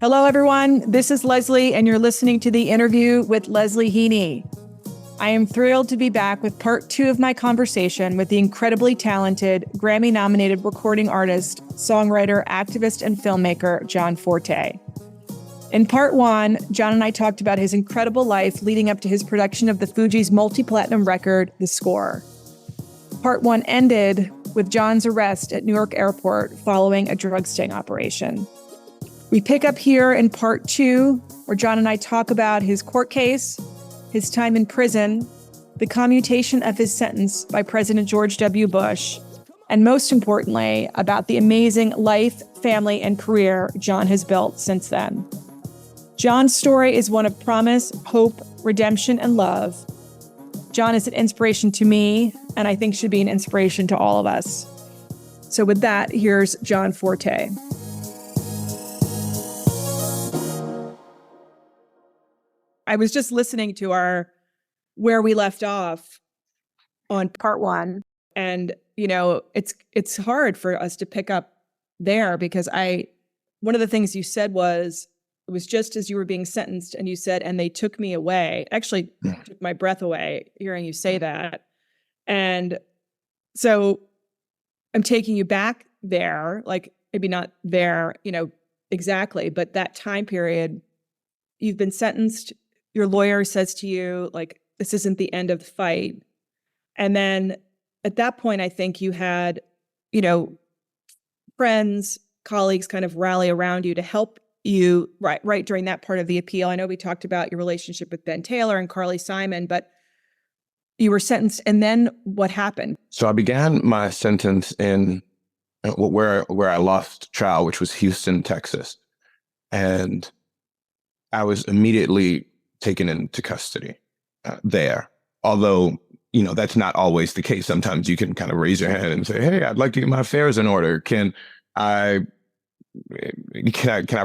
Hello, everyone. This is Leslie, and you're listening to the interview with Leslie Heaney. I am thrilled to be back with part 2 of my conversation with the incredibly talented Grammy-nominated recording artist, songwriter, activist, and filmmaker, John Forté. In part 1, John and I talked about his incredible life leading up to his production of the Fugees' multi-platinum record, The Score. Part 1 ended with John's arrest at Newark Airport following a drug sting operation. We pick up here in part 2, where John and I talk about his court case, his time in prison, the commutation of his sentence by President George W. Bush, and most importantly, about the amazing life, family, and career John has built since then. John's story is one of promise, hope, redemption, and love. John is an inspiration to me, and I think should be an inspiration to all of us. So with that, here's John Forté. I was just listening to where we left off on part 1. And, it's hard for us to pick up there because one of the things you said was, it was just as you were being sentenced and you said, and they took me away. Actually, took my breath away hearing you say that. And so I'm taking you back there, like maybe not there, exactly, but that time period, you've been sentenced. Your lawyer says to you, like, this isn't the end of the fight. And then at that point, I think you had, friends, colleagues kind of rally around you to help you right during that part of the appeal. I know we talked about your relationship with Ben Taylor and Carly Simon, but you were sentenced. And then what happened? So I began my sentence in where I lost trial, which was Houston, Texas. And I was immediately taken into custody there. Although, that's not always the case. Sometimes you can kind of raise your hand and say, hey, I'd like to get my affairs in order. Can I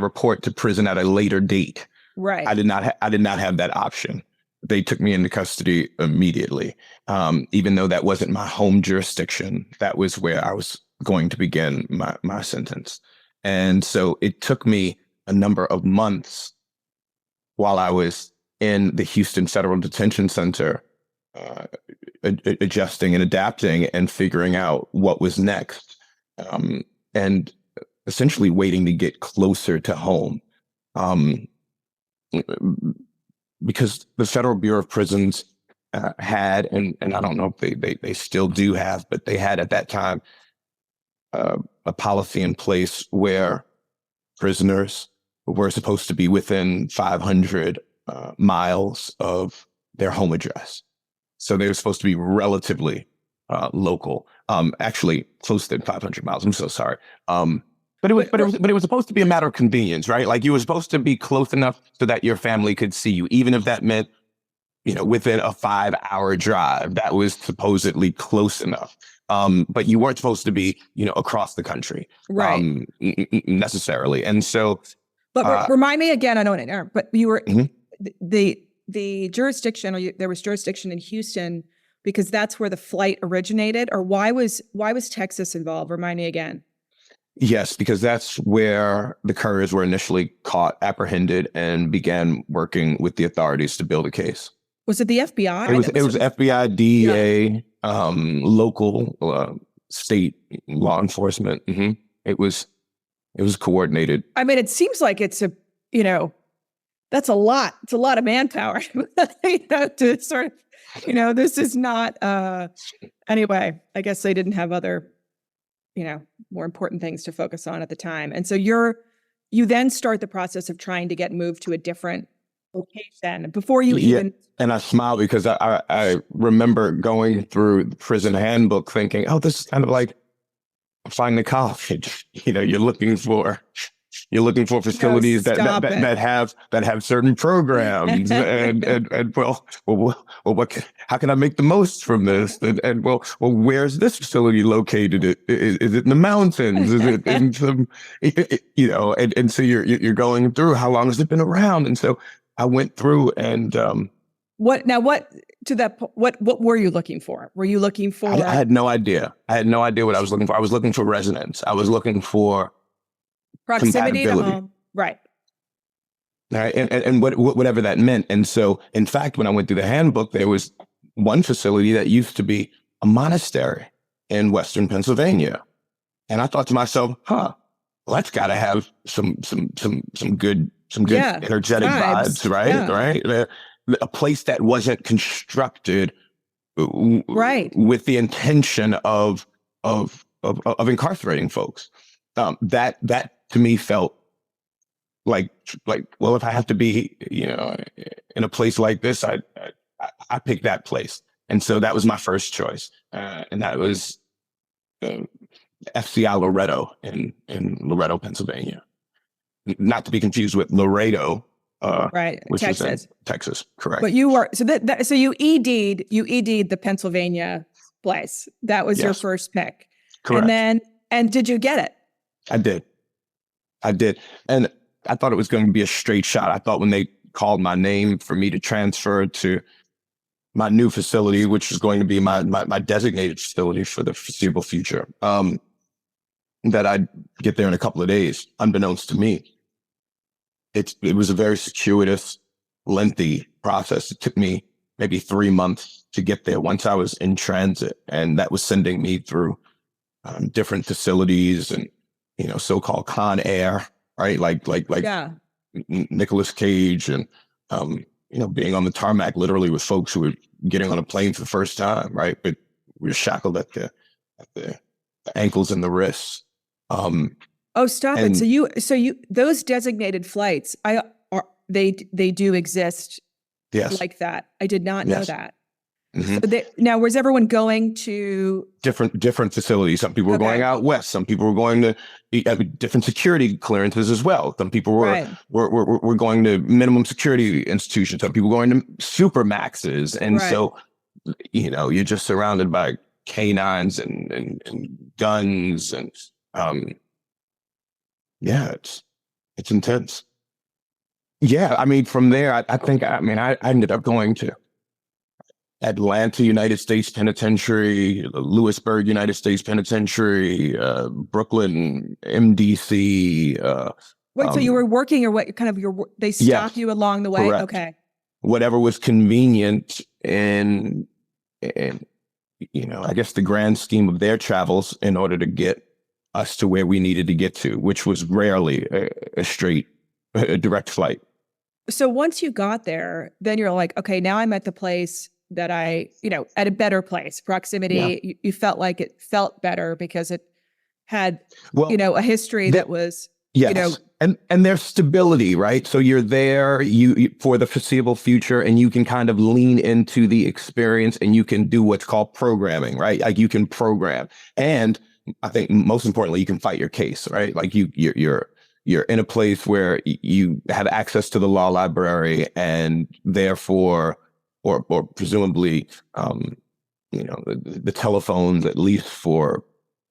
report to prison at a later date? Right. I did not have that option. They took me into custody immediately. Even though that wasn't my home jurisdiction, that was where I was going to begin my sentence. And so it took me a number of months while I was in the Houston Federal Detention Center, adjusting and adapting and figuring out what was next, and essentially waiting to get closer to home. Because the Federal Bureau of Prisons had, and I don't know if they still do have, but they had at that time a policy in place where prisoners were supposed to be within 500 miles of their home address. So they were supposed to be relatively local, actually close to 500 miles. I'm so sorry. But it was supposed to be a matter of convenience, right? Like you were supposed to be close enough so that your family could see you, even if that meant, within a 5-hour drive. That was supposedly close enough. But you weren't supposed to be, across the country, right? Necessarily. And so, but remind me again. I don't know, but you were mm-hmm. the jurisdiction, or there was jurisdiction in Houston because that's where the flight originated. Or why was Texas involved? Remind me again. Yes, because that's where the couriers were initially caught, apprehended, and began working with the authorities to build a case. Was it the FBI? It was FBI, DEA, local, state law enforcement. Mm-hmm. It was coordinated. I mean, it seems like it's that's a lot. It's a lot of manpower, to sort of, this is not, anyway, I guess they didn't have other, more important things to focus on at the time. And so you then start the process of trying to get moved to a different location before you even. And I smile because I remember going through the prison handbook thinking, oh, this is kind of like finding a college. You're looking for facilities that have certain programs and how can I make the most from this? And where's this facility located? Is it in the mountains? Is it in some, and so you're going through, how long has it been around? And so I went through and, what were you looking for? Were you looking for? I had no idea. I had no idea what I was looking for. I was looking for residence. I was looking for proximity to home. Right. right? And whatever that meant. And so, in fact, when I went through the handbook, there was one facility that used to be a monastery in Western Pennsylvania. And I thought to myself, well, that's got to have some good energetic vibes, right? Yeah. Right. A place that wasn't constructed with the intention of incarcerating folks. That to me felt like, well, if I have to be, in a place like this, I picked that place. And so that was my first choice. And that was FCI Loretto in Loretto, Pennsylvania. Not to be confused with Laredo, which Texas. is in Texas, correct. But you were, so you ED'd the Pennsylvania place. That was your first pick. Correct. And did you get it? I did. And I thought it was going to be a straight shot. I thought when they called my name for me to transfer to my new facility, which was going to be my designated facility for the foreseeable future, that I'd get there in a couple of days, unbeknownst to me. It was a very circuitous, lengthy process. It took me maybe 3 months to get there once I was in transit. And that was sending me through different facilities and, so-called Con Air, right? Like Nicolas Cage and, being on the tarmac literally with folks who were getting on a plane for the first time, right? But we were shackled at the ankles and the wrists. Stop it. So you those designated flights, they do exist. Yes. Like that. I did not know that. Mm-hmm. So now, was everyone going to different facilities? Some people were going out west. Some people were going to different security clearances as well. Some people were going to minimum security institutions. Some people going to super maxes. And so, you're just surrounded by canines and guns and it's intense. Yeah, I mean, from there, I ended up going to Atlanta, United States Penitentiary, Lewisburg, United States Penitentiary, Brooklyn, MDC. So you were working, or what kind of they stopped you along the way? Correct. Okay. Whatever was convenient in, I guess the grand scheme of their travels in order to get us to where we needed to get to, which was rarely a direct flight. So once you got there, then you're like, okay, now I'm at the place that at a better place, proximity. Yeah. You felt like it felt better because it had, a history that was, and there's stability, right? So you're there, you for the foreseeable future, and you can kind of lean into the experience, and you can do what's called programming, right? Like you can program, and I think most importantly, you can fight your case, right? Like you're in a place where you have access to the law library, and therefore, or presumably, the telephones at least for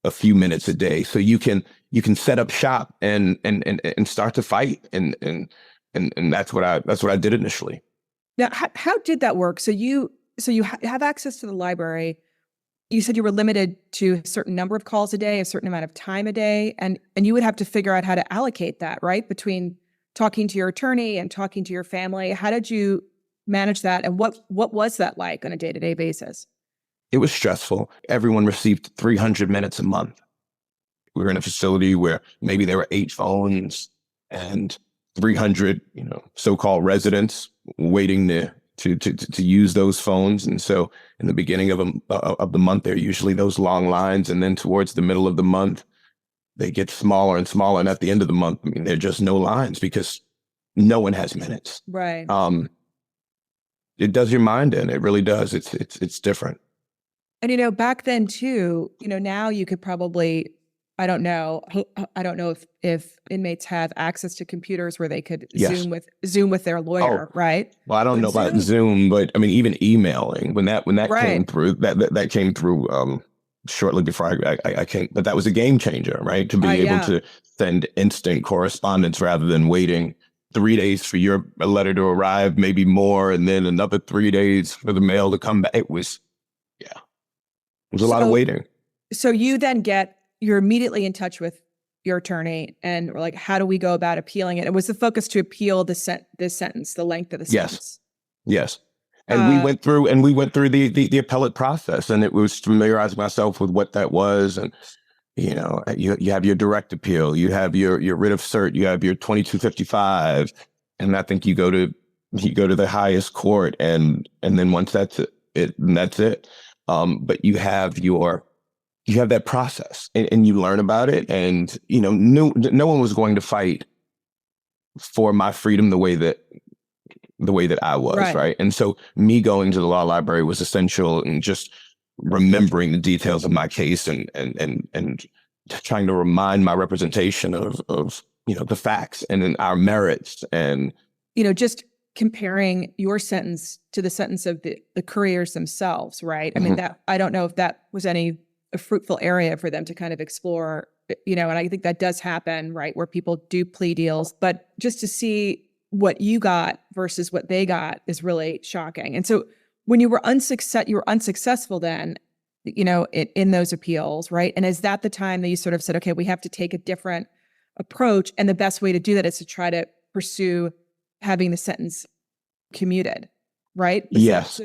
a few minutes a day, so you can set up shop and start to fight, and that's what I did initially. Now, how did that work? So you have access to the library. You said you were limited to a certain number of calls a day, a certain amount of time a day, and you would have to figure out how to allocate that, right? Between talking to your attorney and talking to your family. How did you manage that? And what was that like on a day-to-day basis? It was stressful. Everyone received 300 minutes a month. We were in a facility where maybe there were 8 phones and 300, so-called residents waiting to use those phones. And so in the beginning of the month, there are usually those long lines. And then towards the middle of the month, they get smaller and smaller. And at the end of the month, there are just no lines because no one has minutes. Right. It does your mind in. It really does. It's different. And, back then too, now you could probably, I don't know if inmates have access to computers where they could Zoom with their lawyer, right? Well, I don't know about Zoom, but even emailing when that came through, that came through shortly before I came, but that was a game changer, right? To be able to send instant correspondence rather than waiting 3 days for your letter to arrive, maybe more, and then another 3 days for the mail to come back. It was a lot of waiting. So you then you're immediately in touch with your attorney and were like, how do we go about appealing it? It was the focus to appeal this sentence, the length of the sentence. Yes. And we went through the appellate process, and it was familiarizing myself with what that was. And, you have your direct appeal, you have your writ of cert, you have your 2255. And I think you go to the highest court, and then once that's it. But you have that process, and you learn about it. And, no one was going to fight for my freedom the way that I was. Right. And so me going to the law library was essential, and just remembering the details of my case and trying to remind my representation of the facts and then our merits. And, just comparing your sentence to the sentence of the couriers themselves. Right. I mean, that, I don't know if that was a fruitful area for them to kind of explore, and I think that does happen, right, where people do plea deals, but just to see what you got versus what they got is really shocking. And so when you were unsuccessful then, in those appeals, right? And is that the time that you sort of said, okay, we have to take a different approach, and the best way to do that is to try to pursue having the sentence commuted, right? Yes.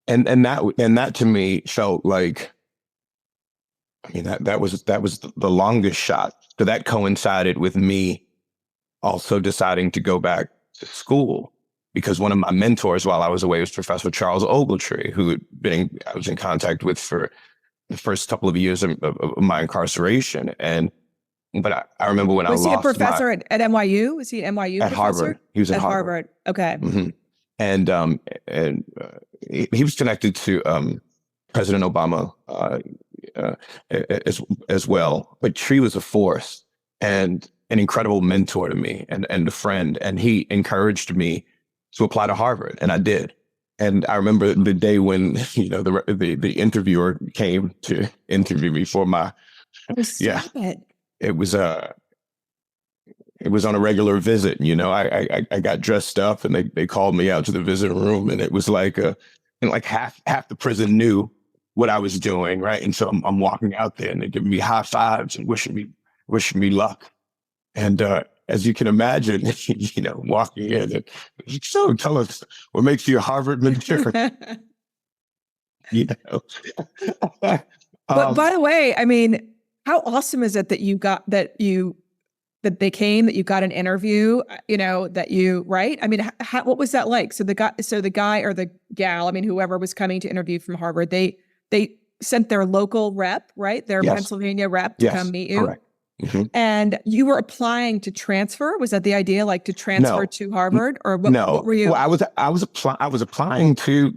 And that to me felt like, that was the longest shot. So that coincided with me also deciding to go back to school, because one of my mentors while I was away was Professor Charles Ogletree, who I was in contact with for the first couple of years of my incarceration. But I remember when was he a professor at NYU? Was he an NYU at professor? Harvard? He was at Harvard. Okay. Mm-hmm. And he was connected to President Obama as well. But Tree was a force and an incredible mentor to me, and a friend. And he encouraged me to apply to Harvard, and I did. And I remember the day when the interviewer came to interview me for my It was on a regular visit. I got dressed up, and they called me out to the visiting room, and it was like half the prison knew what I was doing, right? And so I'm walking out there, and they're giving me high fives and wishing me luck. And as you can imagine, walking in, and so tell us what makes you a Harvard mentor. But by the way, I mean, how awesome is it that you got that they came, that you got an interview, right? I mean, what was that like? So the guy or the gal, I mean, whoever was coming to interview from Harvard, they sent their local rep, right? Their Pennsylvania rep to come meet you. Correct. Mm-hmm. And you were applying to transfer. Was that the idea, like to transfer to Harvard, or what? No. What were you? Well, I was applying to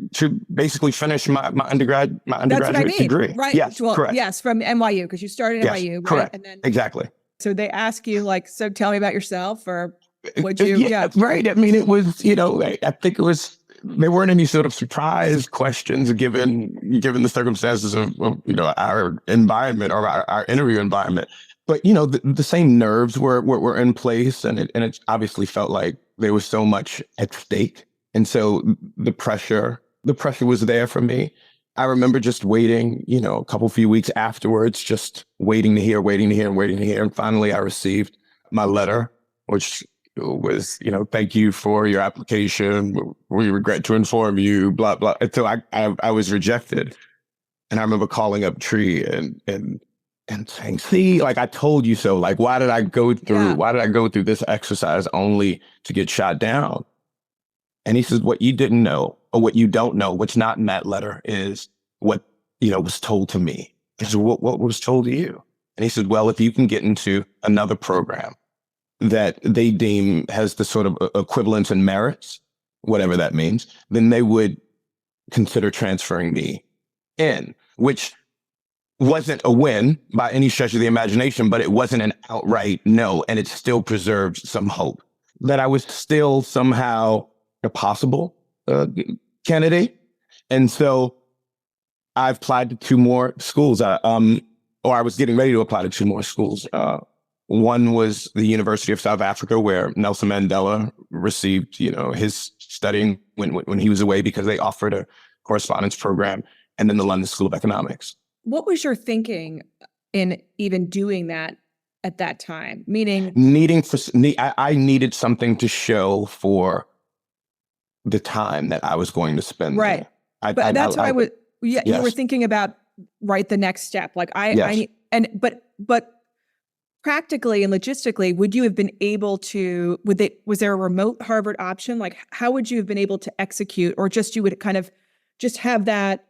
basically finish my undergraduate degree. Right. Yes. Well, correct. Yes, from NYU, because you started at NYU, right? Correct. And then, exactly. So they ask you, like, so tell me about yourself, or would you? Yeah. Right. I mean, it was, I think it was. There weren't any sort of surprise questions given the circumstances of our environment, or our interview environment. But the same nerves were in place, and it obviously felt like there was so much at stake, and so the pressure was there for me. I remember just waiting, a few weeks afterwards, just waiting to hear, and finally I received my letter, which was, thank you for your application. We regret to inform you, blah blah. And so I was rejected, and I remember calling up Tree and saying, see, like, I told you so. Like, why did I go through this exercise only to get shot down? And he says, what you didn't know, or what you don't know, what's not in that letter, is what, was told to me. I said, what was told to you? And he said, well, if you can get into another program that they deem has the sort of equivalence and merits, whatever that means, then they would consider transferring me in, which wasn't a win by any stretch of the imagination, but it wasn't an outright no. And it still preserved some hope that I was still somehow a possible candidate. And so I applied to 2 more schools, or I was getting ready to apply to 2 more schools. One was the University of South Africa, where Nelson Mandela received, his studying when he was away, because they offered a correspondence program, and then the London School of Economics. What was your thinking in even doing that at that time? Meaning I needed something to show for the time that I was going to spend right. there. But that's what I was, yeah, you were Yes. thinking about, right, the next step. Like Yes. but practically and logistically, would you have been able to, was there a remote Harvard option? Like, how would you have been able to execute, or just you would kind of just have that?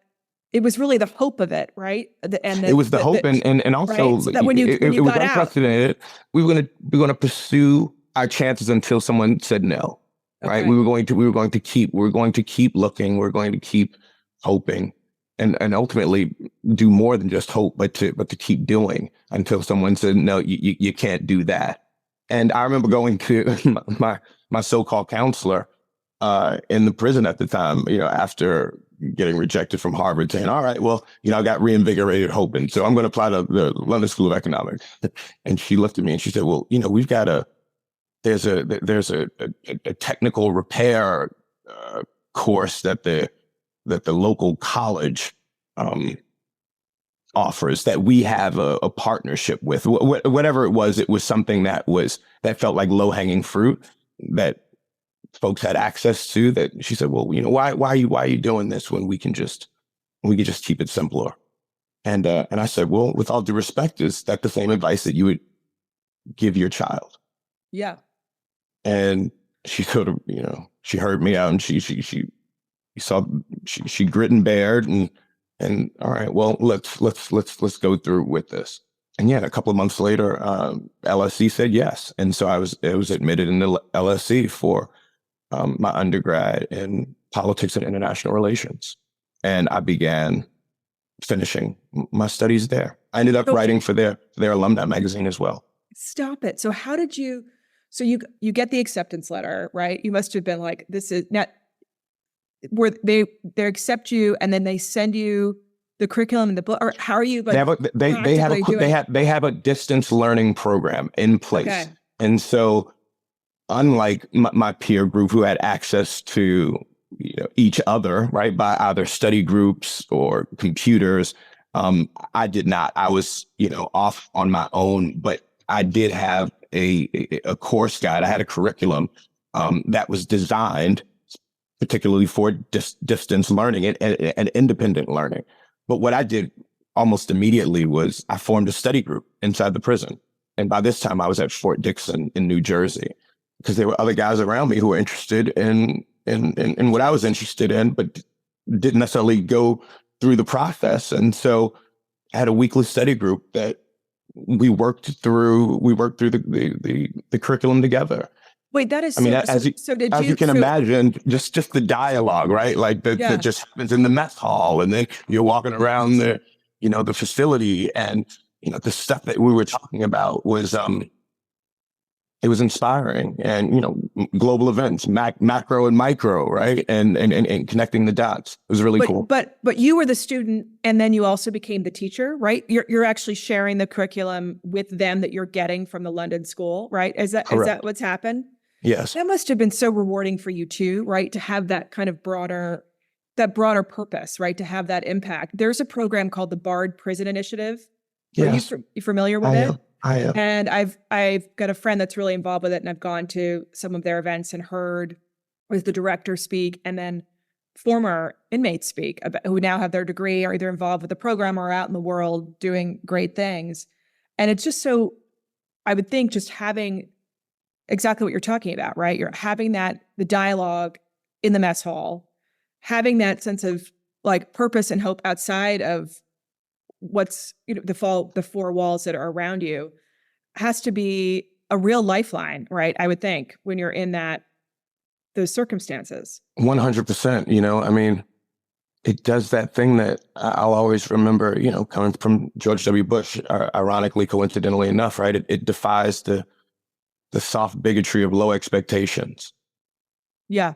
It was really the hope of it, right? It was the hope, and also right? So that when you it was got out, unprecedented. We were gonna pursue our chances until someone said no. Right? okay. We were going to keep looking. We're going to keep hoping, and ultimately do more than just hope, but to keep doing until someone said no. You can't do that. And I remember going to my so-called counselor in the prison at the time, after getting rejected from Harvard, saying, all right, well, I got reinvigorated hoping, so I'm going to apply to the London School of Economics. And she looked at me and she said, well, we've got there's a technical repair course that the local college offers, that we have a partnership with. Whatever it was something that felt like low-hanging fruit that folks had access to. That she said, well, why are you doing this when we can just keep it simpler? And I said, well, with all due respect, is that the same advice that you would give your child? Yeah. And she sort of, she heard me out, and she grit and bared, and all right, well, let's go through with this. And yeah, a couple of months later, LSE said yes, and so I was admitted into LSE for my undergrad in politics and international relations, and I began finishing my studies there. I ended up writing for their alumni magazine as well. Stop it. So how did you? So you get the acceptance letter, right? You must have been like, this is not where they accept you, and then they send you the curriculum and the book, or how are you? Like, they have a distance learning program in place, okay. And so, unlike my peer group who had access to each other, right, by either study groups or computers, I did not. I was off on my own, but I did have a course guide. I had a curriculum that was designed particularly for distance learning and independent learning. But what I did almost immediately was I formed a study group inside the prison. And by this time I was at Fort Dixon in New Jersey, because there were other guys around me who were interested in what I was interested in, but didn't necessarily go through the process. And so I had a weekly study group that we worked through the curriculum together. Wait, that is as you can imagine, just the dialogue, right? Like that just happens in the mess hall, and then you're walking around the facility, and the stuff that we were talking about was it was inspiring, and global events, macro and micro, right, and connecting the dots. It was really cool. But you were the student, and then you also became the teacher, right? You're actually sharing the curriculum with them that you're getting from the London School, right? Is that what's happened? Yes. That must have been so rewarding for you too, right? To have that kind of broader purpose, right? To have that impact. There's a program called the Bard Prison Initiative. Yes. Are you familiar with it? I am. And I've got a friend that's really involved with it, and I've gone to some of their events and heard with the director speak, and then former inmates speak about, who now have their degree, are either involved with the program or out in the world doing great things. And it's just so, I would think, just having exactly what you're talking about, right? You're having the dialogue in the mess hall, having that sense of like purpose and hope outside of what's, the four walls that are around you, has to be a real lifeline, right? I would think, when you're in those circumstances. 100%. I mean, it does that thing that I'll always remember, coming from George W. Bush, ironically, coincidentally enough, right? It defies the soft bigotry of low expectations. Yeah.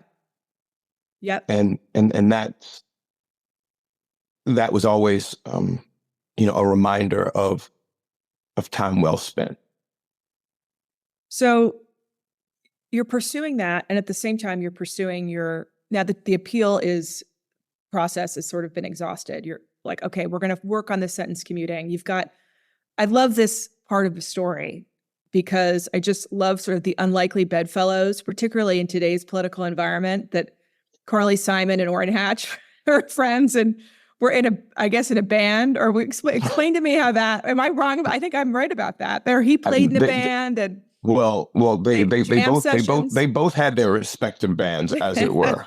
Yep. And that was always, a reminder of time well spent. So you're pursuing that, and at the same time, you're pursuing now that the appeal process has sort of been exhausted. You're like, okay, we're going to work on this sentence commuting. I love this part of the story because I just love sort of the unlikely bedfellows, particularly in today's political environment, that Carly Simon and Orrin Hatch are friends and we're in a band. Or explain to me how that, am I wrong? I think I'm right about that. He played in a band and they both had their respective bands, as it were.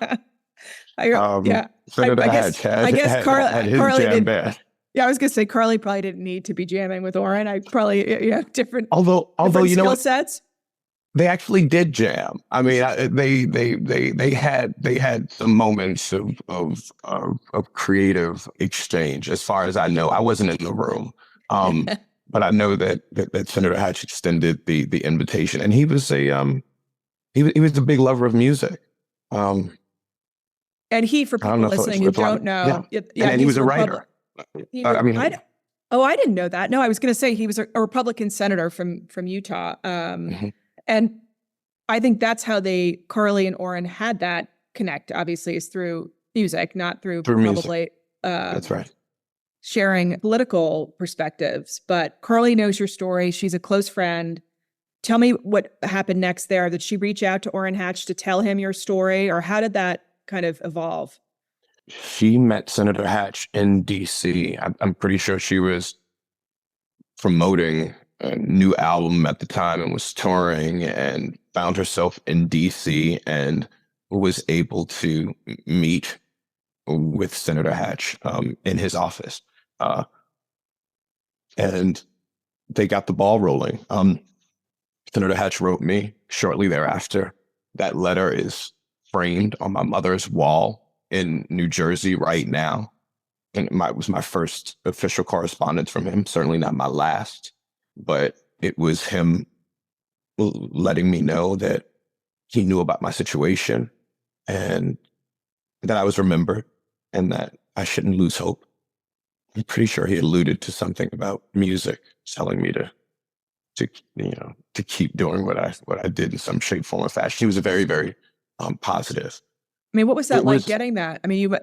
Senator Hatch had his Carly jam band. Yeah, I was going to say Carly probably didn't need to be jamming with Orrin. I probably different. Although you know skill what? Sets. They actually did jam. I mean, they had some moments of creative exchange. As far as I know, I wasn't in the room, but I know that Senator Hatch extended the invitation, and he was a big lover of music. And for people listening who don't know, and he was a writer. I didn't know that. No, I was going to say he was a Republican senator from Utah. And I think that's how Carly and Orrin had that connect, obviously, is through music, not through probably music. That's right. Sharing political perspectives. But Carly knows your story. She's a close friend. Tell me what happened next there. Did she reach out to Orrin Hatch to tell him your story, or how did that kind of evolve? She met Senator Hatch in D.C. I'm pretty sure she was promoting a new album at the time and was touring and found herself in D.C. and was able to meet with Senator Hatch in his office. And they got the ball rolling. Senator Hatch wrote me shortly thereafter. That letter is framed on my mother's wall in New Jersey right now. And it was my first official correspondence from him, certainly not my last, but it was him letting me know that he knew about my situation and that I was remembered and that I shouldn't lose hope. I'm pretty sure he alluded to something about music, telling me to keep doing what I did in some shape, form, or fashion. He was very, very positive. I mean, what was that like getting that? I mean,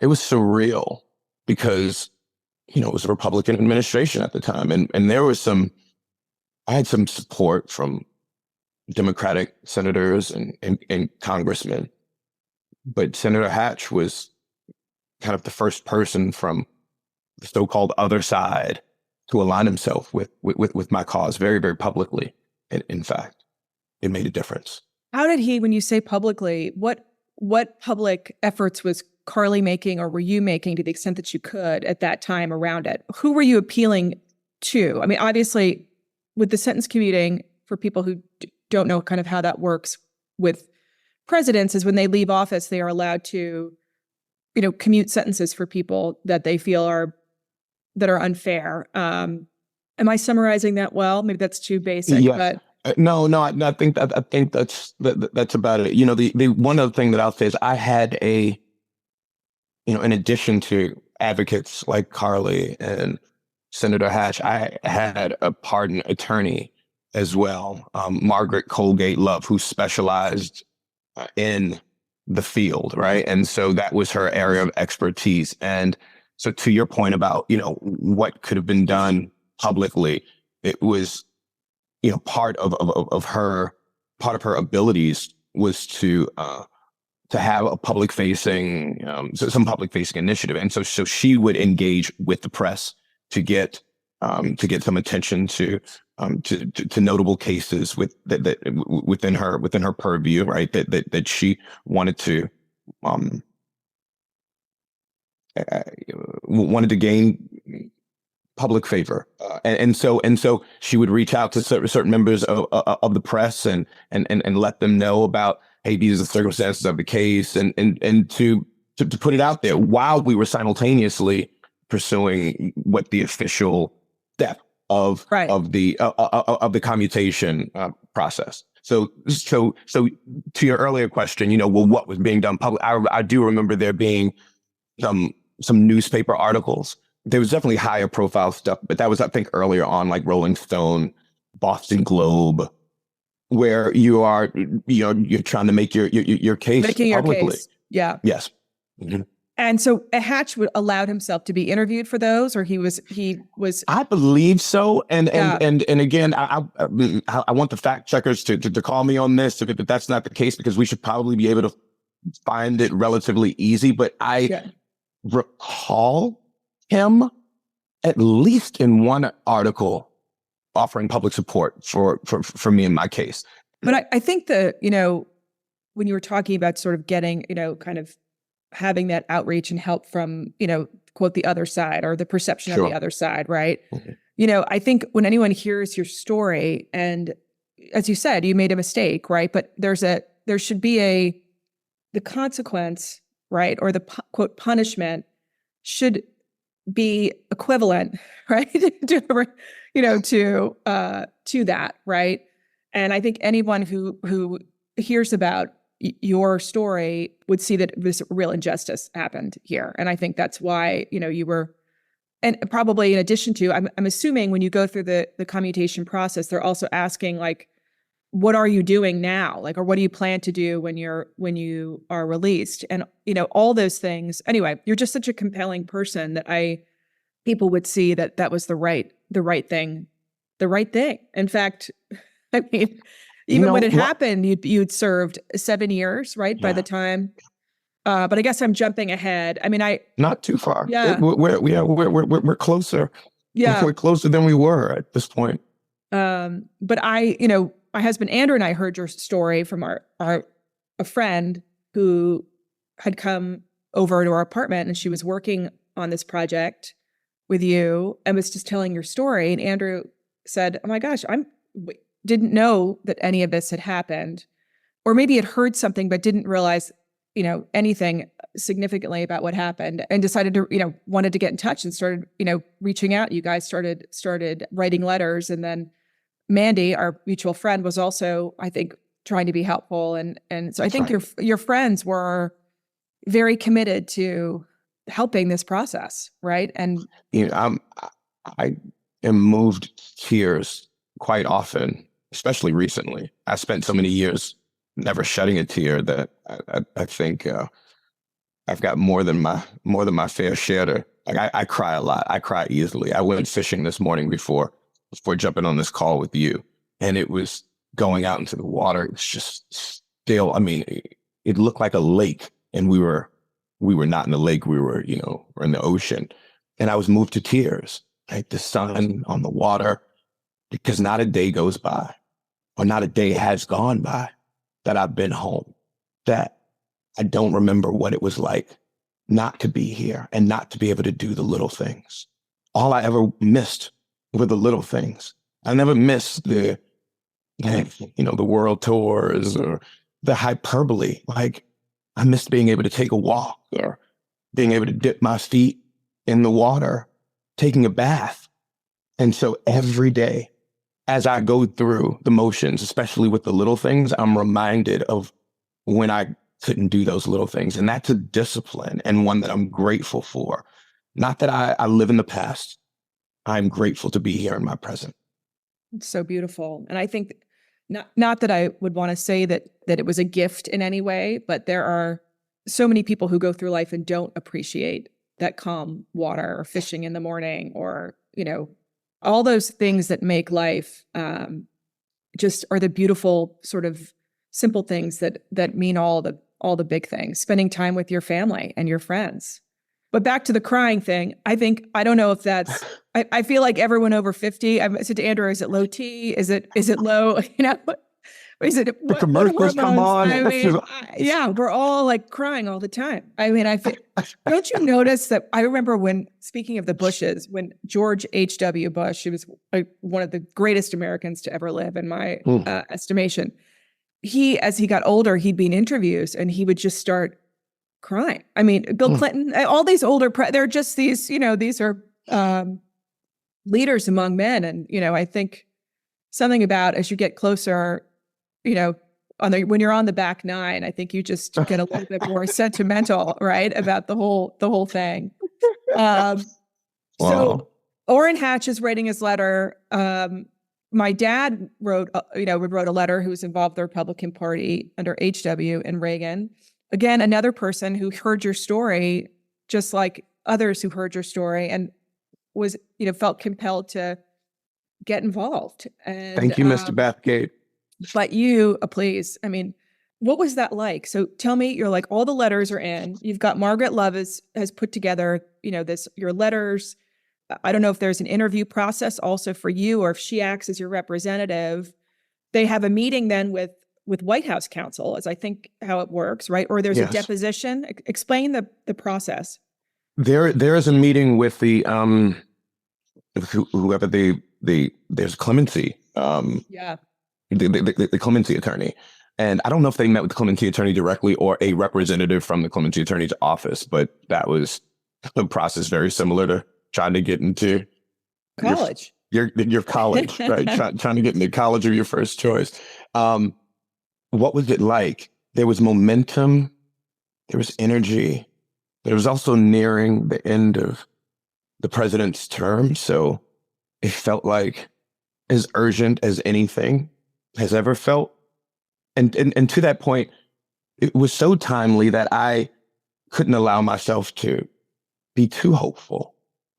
it was surreal because, it was a Republican administration at the time. And there was I had some support from Democratic senators and congressmen, but Senator Hatch was kind of the first person from the so-called other side to align himself with my cause very, very publicly. And in fact, it made a difference. How did he, when you say publicly, what public efforts was Carly making, or were you making to the extent that you could at that time around it? Who were you appealing to? I mean, obviously, with the sentence commuting, for people who don't know kind of how that works with presidents, is when they leave office, they are allowed to, commute sentences for people that they feel are unfair. Am I summarizing that well? Maybe that's too basic, yes. But no, I think that's about it. The one other thing that I'll say is I had in addition to advocates like Carly and Senator Hatch, I had a pardon attorney as well, Margaret Colgate Love, who specialized in the field, right? And so that was her area of expertise. And so to your point about, what could have been done publicly, it was, part of her abilities was to have a public facing, some public facing initiative. And so she would engage with the press to get some attention to notable cases within her purview, right? That she wanted to gain public favor, and so she would reach out to certain members of the press and let them know about, hey, these are the circumstances of the case, and to put it out there while we were simultaneously pursuing what the official step of the commutation process. So to your earlier question, what was being done public? I do remember there being some newspaper articles. There was definitely higher profile stuff, but that was, I think, earlier on, like Rolling Stone, Boston Globe, where you're trying to make your case making publicly. Your case. Yeah. Yes. Mm-hmm. And so Hatch allowed himself to be interviewed for those, or he was. I believe so. And Yeah. and again, I want the fact checkers to call me on this if that's not the case, because we should probably be able to find it relatively easy. But I recall him at least in one article offering public support for me in my case. But I think that, when you were talking about sort of getting, kind of having that outreach and help from, quote, the other side, or the perception of the other side, right? Mm-hmm. I think when anyone hears your story, and as you said, you made a mistake, right? But there should be the consequence, right? Or the quote punishment should be equivalent, right? to that, right? And I think anyone who hears about your story would see that this real injustice happened here. And I think that's why, you were, and probably in addition to, I'm assuming when you go through the commutation process, they're also asking, like, what are you doing now? Like, or what do you plan to do when you are released? And, all those things. Anyway, you're just such a compelling person that people would see that was the right thing. In fact, I mean, even when it happened, you'd served 7 years, right? Yeah. By the time, but I guess I'm jumping ahead. I mean, not too far. Yeah, we're closer. Yeah, we're closer than we were at this point. But my husband Andrew and I heard your story from a friend who had come over to our apartment, and she was working on this project with you and was just telling your story. And Andrew said, "Oh my gosh, didn't know that any of this had happened," or maybe had heard something but didn't realize, anything significantly about what happened, and decided to, wanted to get in touch and started, reaching out. You guys started writing letters, and then Mandy, our mutual friend, was also, I think, trying to be helpful, and so I think your friends were very committed to helping this process, right? And I am moved to tears quite often, especially recently. I spent so many years never shedding a tear that I think I've got more than my fair share to. Like, I cry a lot. I cry easily. I went fishing this morning before jumping on this call with you, and it was going out into the water. It was just still. I mean, it looked like a lake, and we were not in the lake. We were, we're in the ocean, and I was moved to tears. Like, the sun on the water, because not a day goes by, or not a day has gone by, that I've been home, that I don't remember what it was like not to be here and not to be able to do the little things. All I ever missed were the little things. I never missed the world tours or the hyperbole. Like, I missed being able to take a walk, or being able to dip my feet in the water, taking a bath. And so every day, as I go through the motions, especially with the little things, I'm reminded of when I couldn't do those little things. And that's a discipline, and one that I'm grateful for. Not that I live in the past. I'm grateful to be here in my present. It's so beautiful. And I think not that I would want to say that it was a gift in any way, but there are so many people who go through life and don't appreciate that calm water, or fishing in the morning, or, all those things that make life just are the beautiful sort of simple things that mean all the big things. Spending time with your family and your friends. But back to the crying thing, I don't know if that's, I feel like everyone over 50, I said to Andrew, is it low T? Is it low, is it, the commercials come on? I mean, yeah, we're all like crying all the time. I mean, don't you notice that? I remember when, speaking of the Bushes, when George H.W. Bush, who was one of the greatest Americans to ever live in my estimation, as he got older, he'd be in interviews and he would just start crying. I mean, Bill Clinton, all these older, they're just these, these are leaders among men. And, I think something about, as you get closer, when you're on the back nine, I think you just get a little bit more sentimental, right, about the whole thing. Wow. So Orrin Hatch is writing his letter. My dad wrote a letter, who was involved with the Republican Party under HW and Reagan. Again, another person who heard your story just like others who heard your story and was, felt compelled to get involved. And Thank you, Mr. Bathgate. but you, please, I mean, what was that like? So tell me, you're like, all the letters are in. You've got Margaret Love has put together, your letters. I don't know if there's an interview process also for you, or if she acts as your representative. They have a meeting then with White House counsel, as I think how it works, right? Or there's a deposition. Explain the process. There is a meeting with the whoever there's clemency. The clemency attorney. And I don't know if they met with the clemency attorney directly or a representative from the clemency attorney's office, but that was a process very similar to trying to get into college. Your college, right? Trying to get into college of your first choice. What was it like? There was momentum, there was energy, but it was also nearing the end of the president's term. So it felt like as urgent as anything has ever felt. And to that point, it was so timely that I couldn't allow myself to be too hopeful.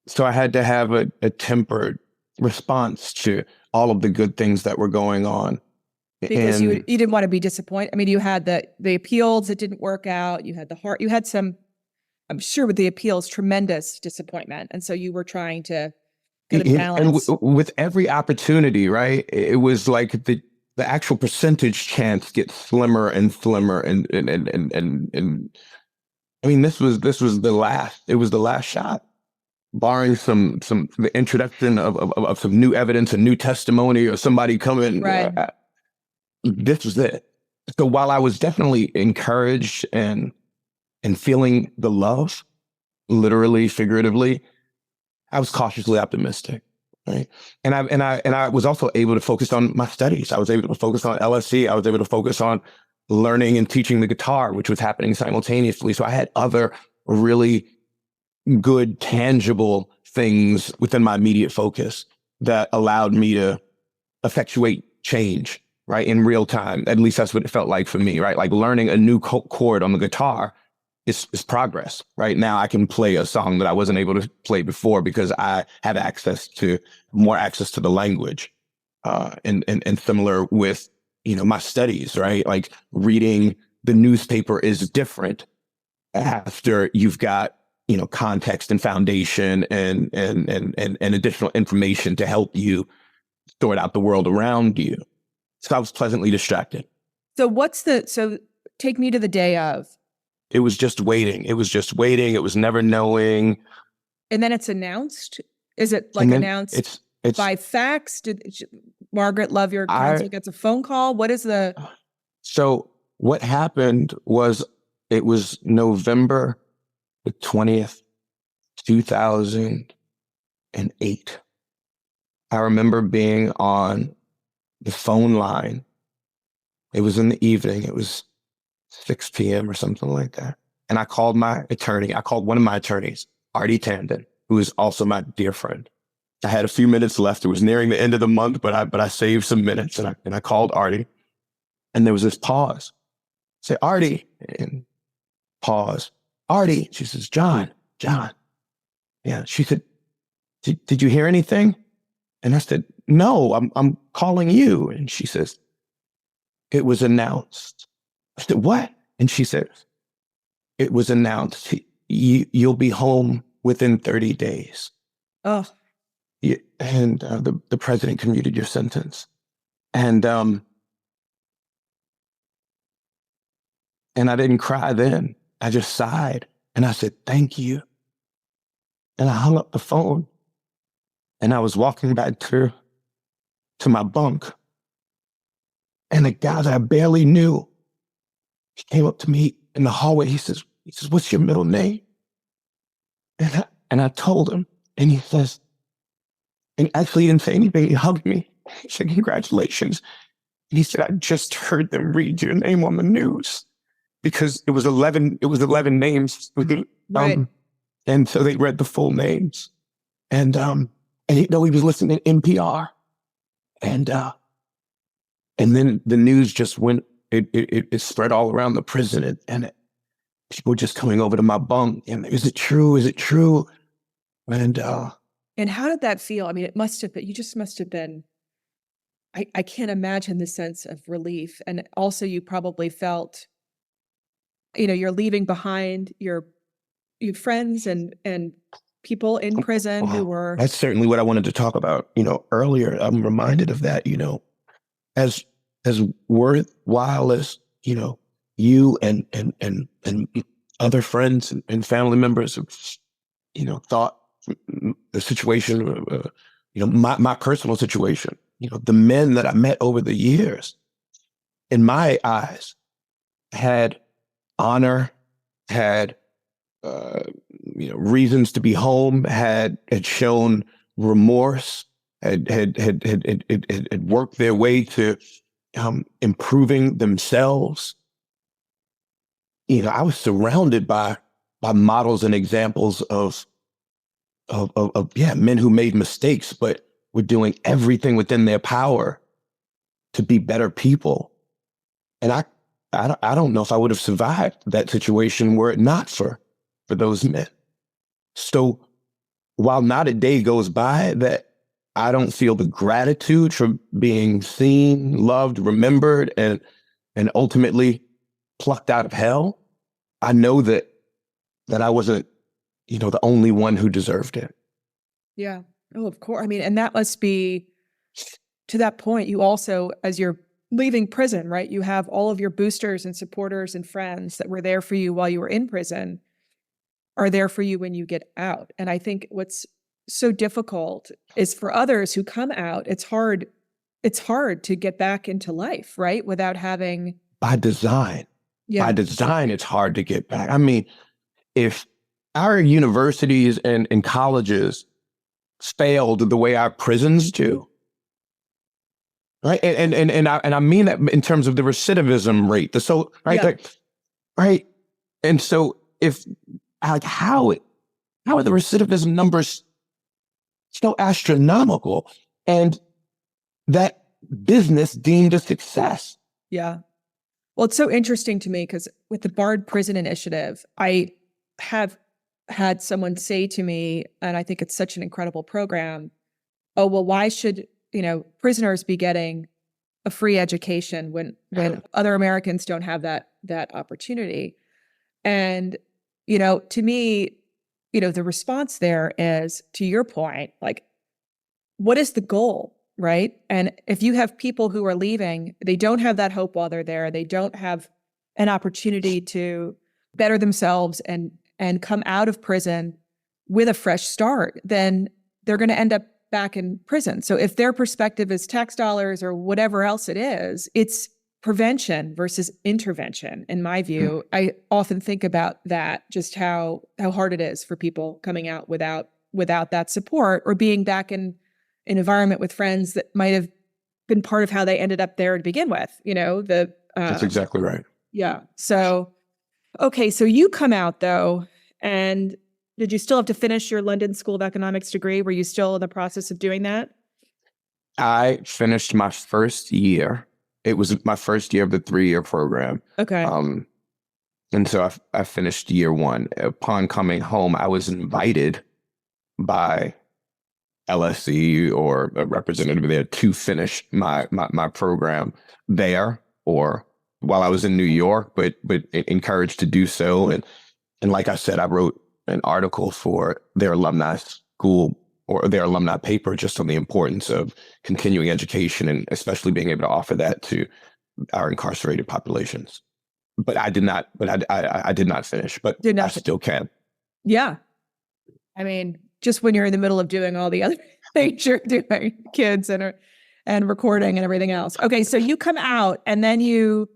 So I had to have a tempered response to all of the good things that were going on. Because you didn't want to be disappointed. I mean, you had the appeals that didn't work out. You had you had some, I'm sure with the appeals, tremendous disappointment. And so you were trying to get a balance. And with every opportunity, right? It was like the actual percentage chance gets slimmer and slimmer. And I mean, this was the last shot, barring the introduction of some new evidence, a new testimony, or somebody coming. Right. This was it. So while I was definitely encouraged and feeling the love, literally, figuratively, I was cautiously optimistic. Right. And I was also able to focus on my studies. I was able to focus on LSE. I was able to focus on learning and teaching the guitar, which was happening simultaneously. So I had other really good, tangible things within my immediate focus that allowed me to effectuate change, right, in real time. At least that's what it felt like for me, right? Like learning a new chord on the guitar is progress. Right now I can play a song that I wasn't able to play before because I have more access to the language. And similar with, my studies, right? Like reading the newspaper is different after you've got, context and foundation and additional information to help you sort out the world around you. So I was pleasantly distracted. So take me to the day of. It was just waiting. It was never knowing. And then it's announced? Is it announced it's by fax? Did Margaret Love, your counsel, gets a phone call? What is the... So what happened was it was November the 20th, 2008. I remember being on the phone line. It was in the evening. It was 6 p.m. or something like that. And I called my attorney. I called one of my attorneys, Artie Tandon, who is also my dear friend. I had a few minutes left. It was nearing the end of the month, but I saved some minutes and I called Artie. And there was this pause. I say, Artie, and pause. Artie, she says, John. Yeah. She said, did you hear anything? And I said, no, I'm calling you. And she says, it was announced. I said, what? And she said, it was announced. You'll be home within 30 days. Oh. Yeah, and the president commuted your sentence. And I didn't cry then. I just sighed. And I said, thank you. And I hung up the phone. And I was walking back to my bunk. And the guy that I barely knew, he came up to me in the hallway. He says, what's your middle name? And I told him, and he says, and actually he didn't say anything. He hugged me. He said, congratulations. And he said, I just heard them read your name on the news because it was 11 names. Right. And so they read the full names. And he was listening to NPR. And then the news just went, it spread all around the prison. And people just coming over to my bunk and is it true? Is it true? And how did that feel? I mean, it must have been, you just must have been, I can't imagine the sense of relief. And also you probably felt, you're leaving behind your friends and people in prison who were. That's certainly what I wanted to talk about, earlier. I'm reminded of that, as worthwhile as, you and other friends and family members have, thought the situation, my personal situation, the men that I met over the years, in my eyes, had honor, had reasons to be home, had shown remorse, had worked their way to improving themselves. I was surrounded by models and examples of men who made mistakes, but were doing everything within their power to be better people. And I don't know if I would have survived that situation were it not for those men. So while not a day goes by that I don't feel the gratitude for being seen, loved, remembered, and ultimately plucked out of hell, I know that I wasn't, the only one who deserved it. Yeah. Oh, of course. I mean, and that must be, to that point, you also, as you're leaving prison, right, you have all of your boosters and supporters and friends that were there for you while you were in prison are there for you when you get out. And I think what's so difficult is for others who come out, it's hard to get back into life, right? Without having. By design. Yeah. By design, it's hard to get back. I mean, if our universities and colleges failed the way our prisons do, right? And I mean that in terms of the recidivism rate. Right? Yeah. Right. And so if how are the recidivism numbers so astronomical and that business deemed a success? Yeah. Well, it's so interesting to me because with the Barred Prison Initiative, I have had someone say to me, and I think it's such an incredible program, oh, well, why should, prisoners be getting a free education when other Americans don't have that opportunity? And, to me, the response there is, to your point, like, what is the goal, right? And if you have people who are leaving, they don't have that hope while they're there, they don't have an opportunity to better themselves and come out of prison with a fresh start, then they're going to end up back in prison. So if their perspective is tax dollars or whatever else it is, it's prevention versus intervention, in my view. I often think about that, just how hard it is for people coming out without that support, or being back in an environment with friends that might have been part of how they ended up there to begin with. That's exactly right. Yeah. So, okay. So you come out though, and did you still have to finish your London School of Economics degree? Were you still in the process of doing that? I finished my first year. It was my first year of the 3-year program. Okay. And so I finished year one. Upon coming home, I was invited by LSE or a representative there to finish my program there, or while I was in New York, but encouraged to do so. And like I said, I wrote an article for their alumni school or their alumni paper just on the importance of continuing education and especially being able to offer that to our incarcerated populations. But I did not. But I did not finish. But I still can. Yeah, I mean, just when you're in the middle of doing all the other things you're doing, kids and recording and everything else. Okay, so you come out and then you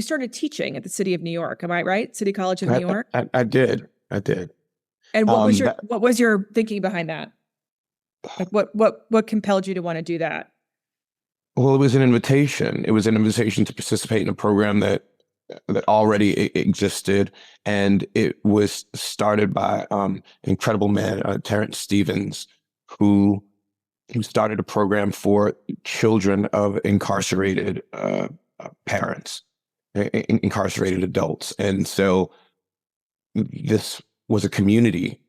started teaching at the City of New York. Am I right? City College of New York. I did. And what was your thinking behind that? Like what compelled you to want to do that? Well, it was an invitation. It was an invitation to participate in a program that already existed, and it was started by an incredible man, Terrence Stevens, who started a program for children of incarcerated parents, incarcerated adults. And so this was a community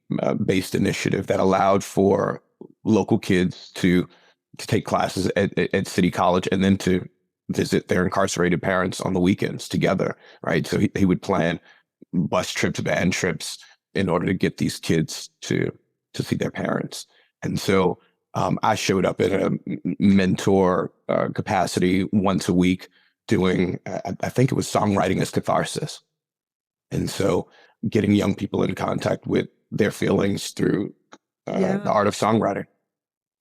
based initiative that allowed for local kids to take classes at City College and then to visit their incarcerated parents on the weekends together, right? So he would plan bus trips, van trips in order to get these kids to see their parents. And so I showed up in a mentor capacity once a week doing, I think it was songwriting as catharsis. And so getting young people in contact with their feelings through the art of songwriting.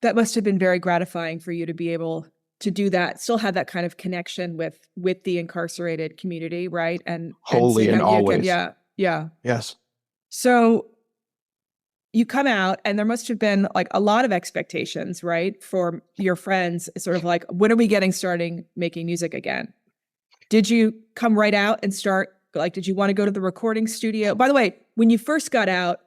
That must have been very gratifying for you to be able to do that, still have that kind of connection with the incarcerated community, right? And Wholly and always. Yeah. Yes. So you come out and there must have been like a lot of expectations, right? For your friends, sort of like, when are we starting making music again? Did you come right out and start, like, did you want to go to the recording studio? By the way, when you first got out,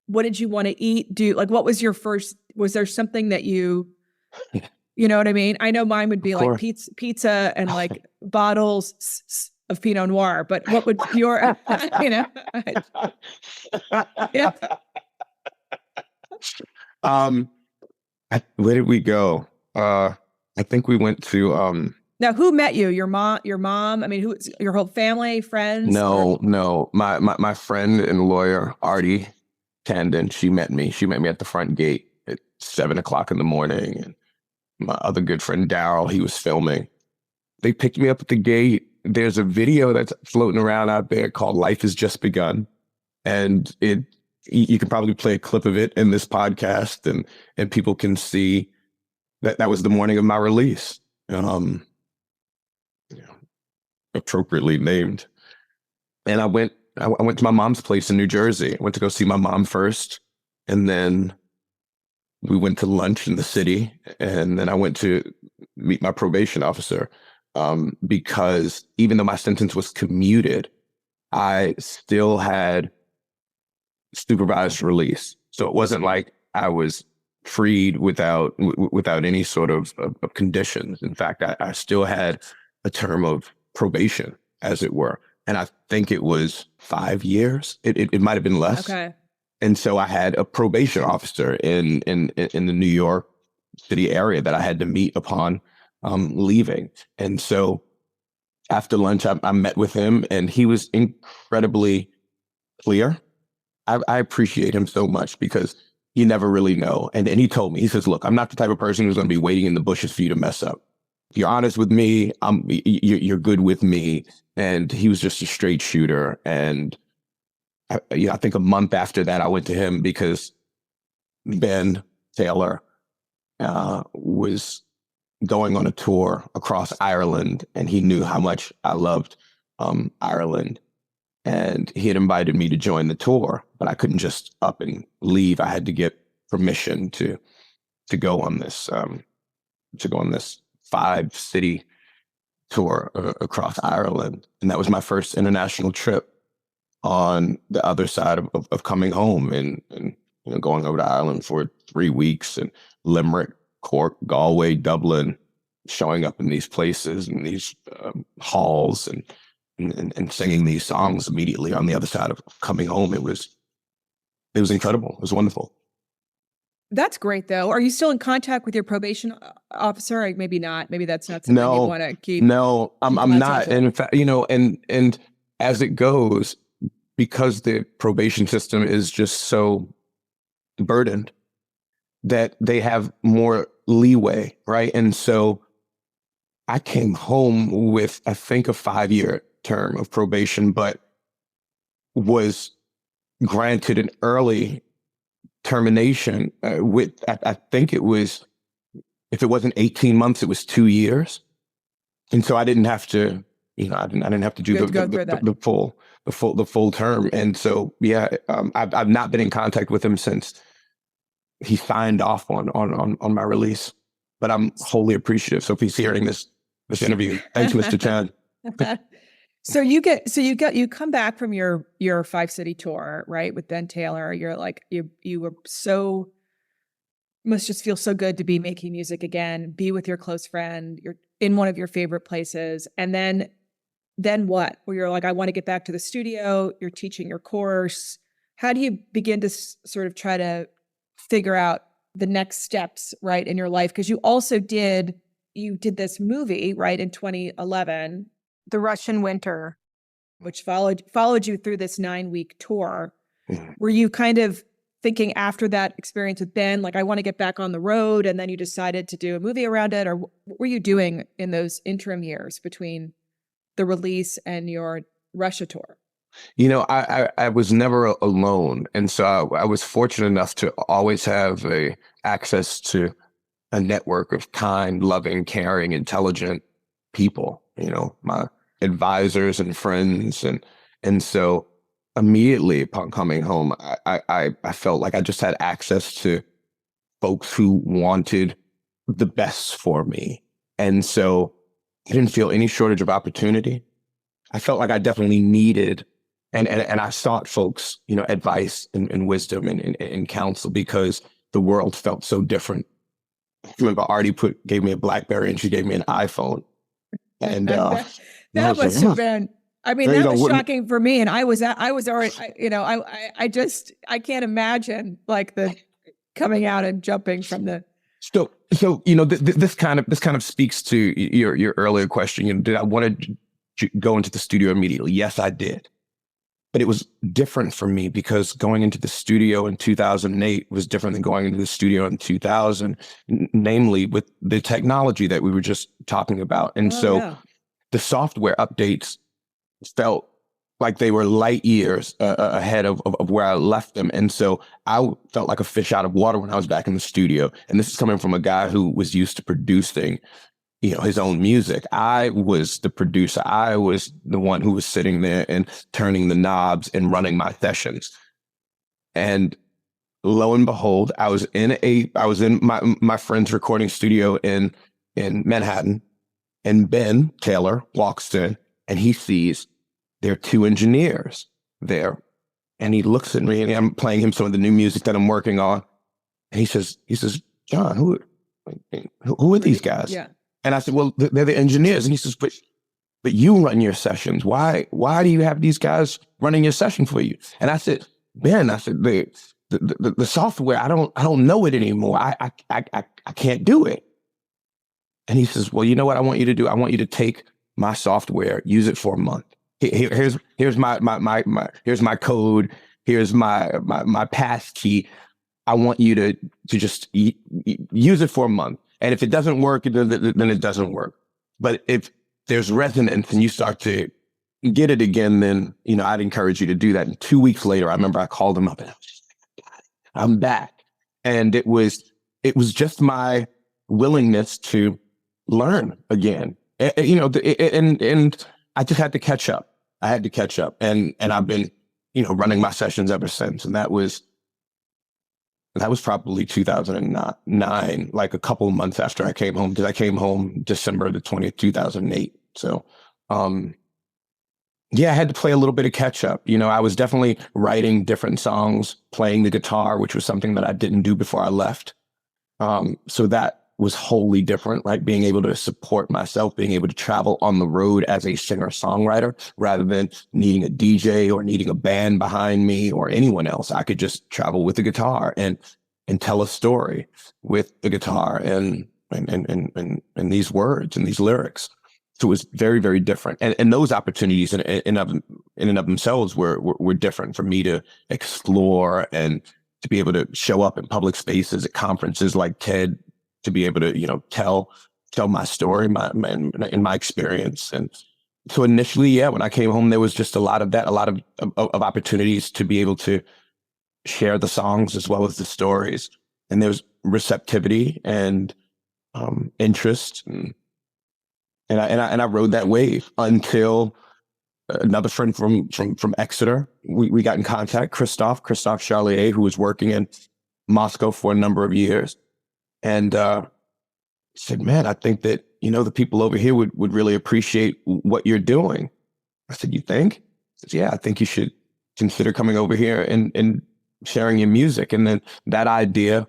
what did you want to eat? What was your first, was there something that you know what I mean? I know mine would be like pizza and like bottles of Pinot Noir, but what would your, yeah. Where did we go? I think we went to, now, who met you? Your mom? I mean, who, your whole family, friends? No. My friend and lawyer, Artie Tandon, she met me at the front gate at 7:00 in the morning. And my other good friend, Daryl, he was filming. They picked me up at the gate. There's a video that's floating around out there called Life Has Just Begun. And you can probably play a clip of it in this podcast and people can see that was the morning of my release. Appropriately named. And I went to my mom's place in New Jersey. I went to go see my mom first. And then we went to lunch in the city. And then I went to meet my probation officer because even though my sentence was commuted, I still had supervised release. So it wasn't like I was freed without any sort of conditions. In fact, I still had a term of probation, as it were. And I think it was 5 years. It might have been less. Okay. And so I had a probation officer in the New York City area that I had to meet upon leaving. And so after lunch, I met with him, and he was incredibly clear. I appreciate him so much because you never really know. And he told me, he says, look, I'm not the type of person who's going to be waiting in the bushes for you to mess up. If you're honest with me, you're good with me. And he was just a straight shooter. And I think a month after that, I went to him because Ben Taylor was going on a tour across Ireland, and he knew how much I loved Ireland. And he had invited me to join the tour, but I couldn't just up and leave. I had to get permission to go on this 5-city tour across Ireland. And that was my first international trip on the other side of coming home and going over to Ireland for 3 weeks, and Limerick, Cork, Galway, Dublin, showing up in these places and these halls and singing these songs immediately on the other side of coming home. It was incredible. It was wonderful. That's great, though. Are you still in contact with your probation officer? Or maybe not. Maybe that's not something you want to keep. No, I'm not. And in fact, and as it goes, because the probation system is just so burdened, that they have more leeway, right? And so I came home with, I think, a 5-year term of probation, but was granted an early termination with, I think it was, if it wasn't 18 months, it was 2 years. And so I didn't have to, I didn't have to do the full term. And so, I've not been in contact with him since he signed off on my release, but I'm wholly appreciative. So if he's hearing this interview, thanks, Mr. Chan. So you come back from your 5-city tour, right? With Ben Taylor. You're like, you were so, must just feel so good to be making music again, be with your close friend. You're in one of your favorite places. And then then what? Where you're like, I want to get back to the studio, you're teaching your course. How do you begin to sort of try to figure out the next steps, right, in your life? Because you did this movie, right, in 2011, The Russian Winter, which followed you through this 9-week tour. Mhm. Were you kind of thinking after that experience with Ben, like, I want to get back on the road, and then you decided to do a movie around it? Or what were you doing in those interim years between the release and your Russia tour? I was never alone. And so I was fortunate enough to always have access to a network of kind, loving, caring, intelligent people, my advisors and friends. And so immediately upon coming home, I felt like I just had access to folks who wanted the best for me. And so I didn't feel any shortage of opportunity. I felt like I definitely needed, and I sought folks, advice and wisdom and counsel, because the world felt so different. I remember Artie gave me a BlackBerry and she gave me an iPhone. And that I was must like, have been, I mean, there you that was go. shocking for me. And I was already, I can't imagine like the coming out and jumping from the. So this kind of speaks to your earlier question. Did I want to go into the studio immediately? Yes, I did. But it was different for me because going into the studio in 2008 was different than going into the studio in 2000, namely with the technology that we were just talking about. And the software updates felt like they were light years ahead of where I left them. And so I felt like a fish out of water when I was back in the studio. And this is coming from a guy who was used to producing his own music. I was the producer. I was the one who was sitting there and turning the knobs and running my sessions. And lo and behold, I was in my friend's recording studio in Manhattan, and Ben Taylor walks in and he sees there are 2 engineers there. And he looks at me and I'm playing him some of the new music that I'm working on. And he says, John, who are these guys? Yeah. And I said, well, they're the engineers. And he says, but you run your sessions. Why do you have these guys running your session for you? And I said, Ben, the software, I don't know it anymore. I can't do it. And he says, well, you know what I want you to do? I want you to take my software, use it for a month. Here's my code. Here's my pass key. I want you to just use it for a month. And if it doesn't work, then it doesn't work. But if there's resonance and you start to get it again, then, I'd encourage you to do that. And 2 weeks later, I remember I called him up and I was just like, I'm back. And it was just my willingness to learn again. And I just had to catch up. I had to catch up. And I've been, running my sessions ever since. And that was probably 2009, like a couple of months after I came home, because I came home December the 20th, 2008. So, I had to play a little bit of catch up. I was definitely writing different songs, playing the guitar, which was something that I didn't do before I left. So that was wholly different, like being able to support myself, being able to travel on the road as a singer-songwriter rather than needing a DJ or needing a band behind me or anyone else. I could just travel with the guitar and tell a story with the guitar and these words and these lyrics. So it was very, very different. And those opportunities in and of themselves were different for me to explore and to be able to show up in public spaces at conferences like TED, to be able to, tell my story, my experience. And so initially, when I came home, there was just a lot of that, a lot of opportunities to be able to share the songs as well as the stories. And there was receptivity and interest. And I rode that wave until another friend from Exeter, we got in contact, Christophe Charlier, who was working in Moscow for a number of years. And said, man, I think that, the people over here would really appreciate what you're doing. I said, you think? He said, yeah, I think you should consider coming over here and sharing your music. And then that idea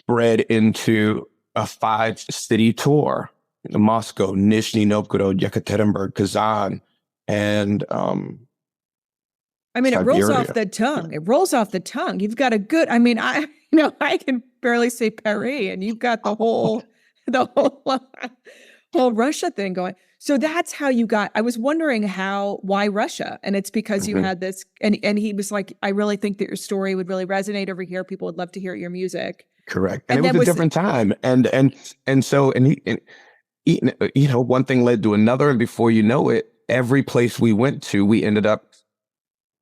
spread into a 5-city tour: Moscow, Nizhny Novgorod, Yekaterinburg, Kazan, and I mean, it rolls off Siberia. the tongue. It rolls off the tongue. You've got a good, I mean, I can barely say Paris, and you've got the whole, the whole Russia thing going. So that's how you got, I was wondering why Russia? And it's because you Mhm. had this, and he was like, I really think that your story would really resonate over here. People would love to hear your music. Correct. And And it was then a different time. And so, you know, one thing led to another. And before you know it, every place we went to, we ended up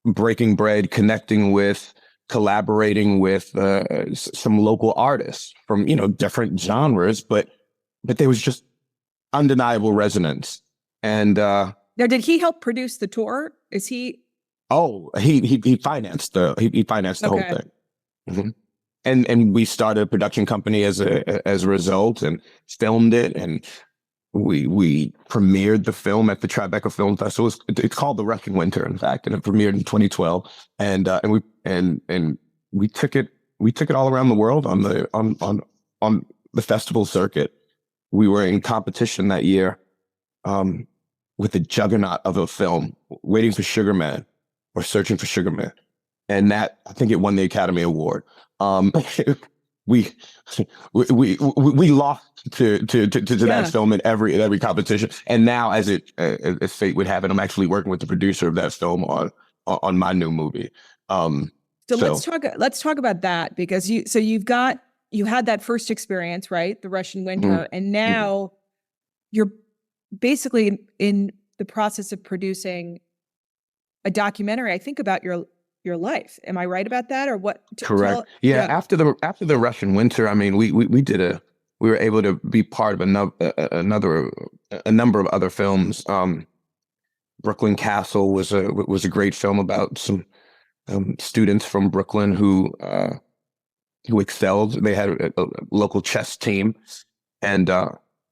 breaking bread, connecting with, collaborating with some local artists from, you know, different genres, but there was just undeniable resonance. And now, did he help produce the tour? Is he? oh, he financed he financed the whole Okay. thing. Mhm. And we started a production company as a result, and filmed it, and we premiered the film at the Tribeca Film Festival. It's called The Russian Winter, in fact, and it premiered in 2012. And we took it all around the world on the festival circuit. We were in competition that year with the juggernaut of a film, Waiting for Sugar Man or Searching for Sugar Man, and that, I think, it won the Academy Award. We we lost to that film in every competition, and now, as fate would have it, I'm actually working with the producer of that film on my new movie. So let's talk about that, because you had that first experience, right? The Russian Winter, and now you're basically in the process of producing a documentary, I think, about your life. Am I right about that, or what? Correct. Yeah. After the Russian Winter, I mean, we were able to be part of a number of other films. Brooklyn Castle was a great film about some students from Brooklyn who excelled. They had a local chess team, and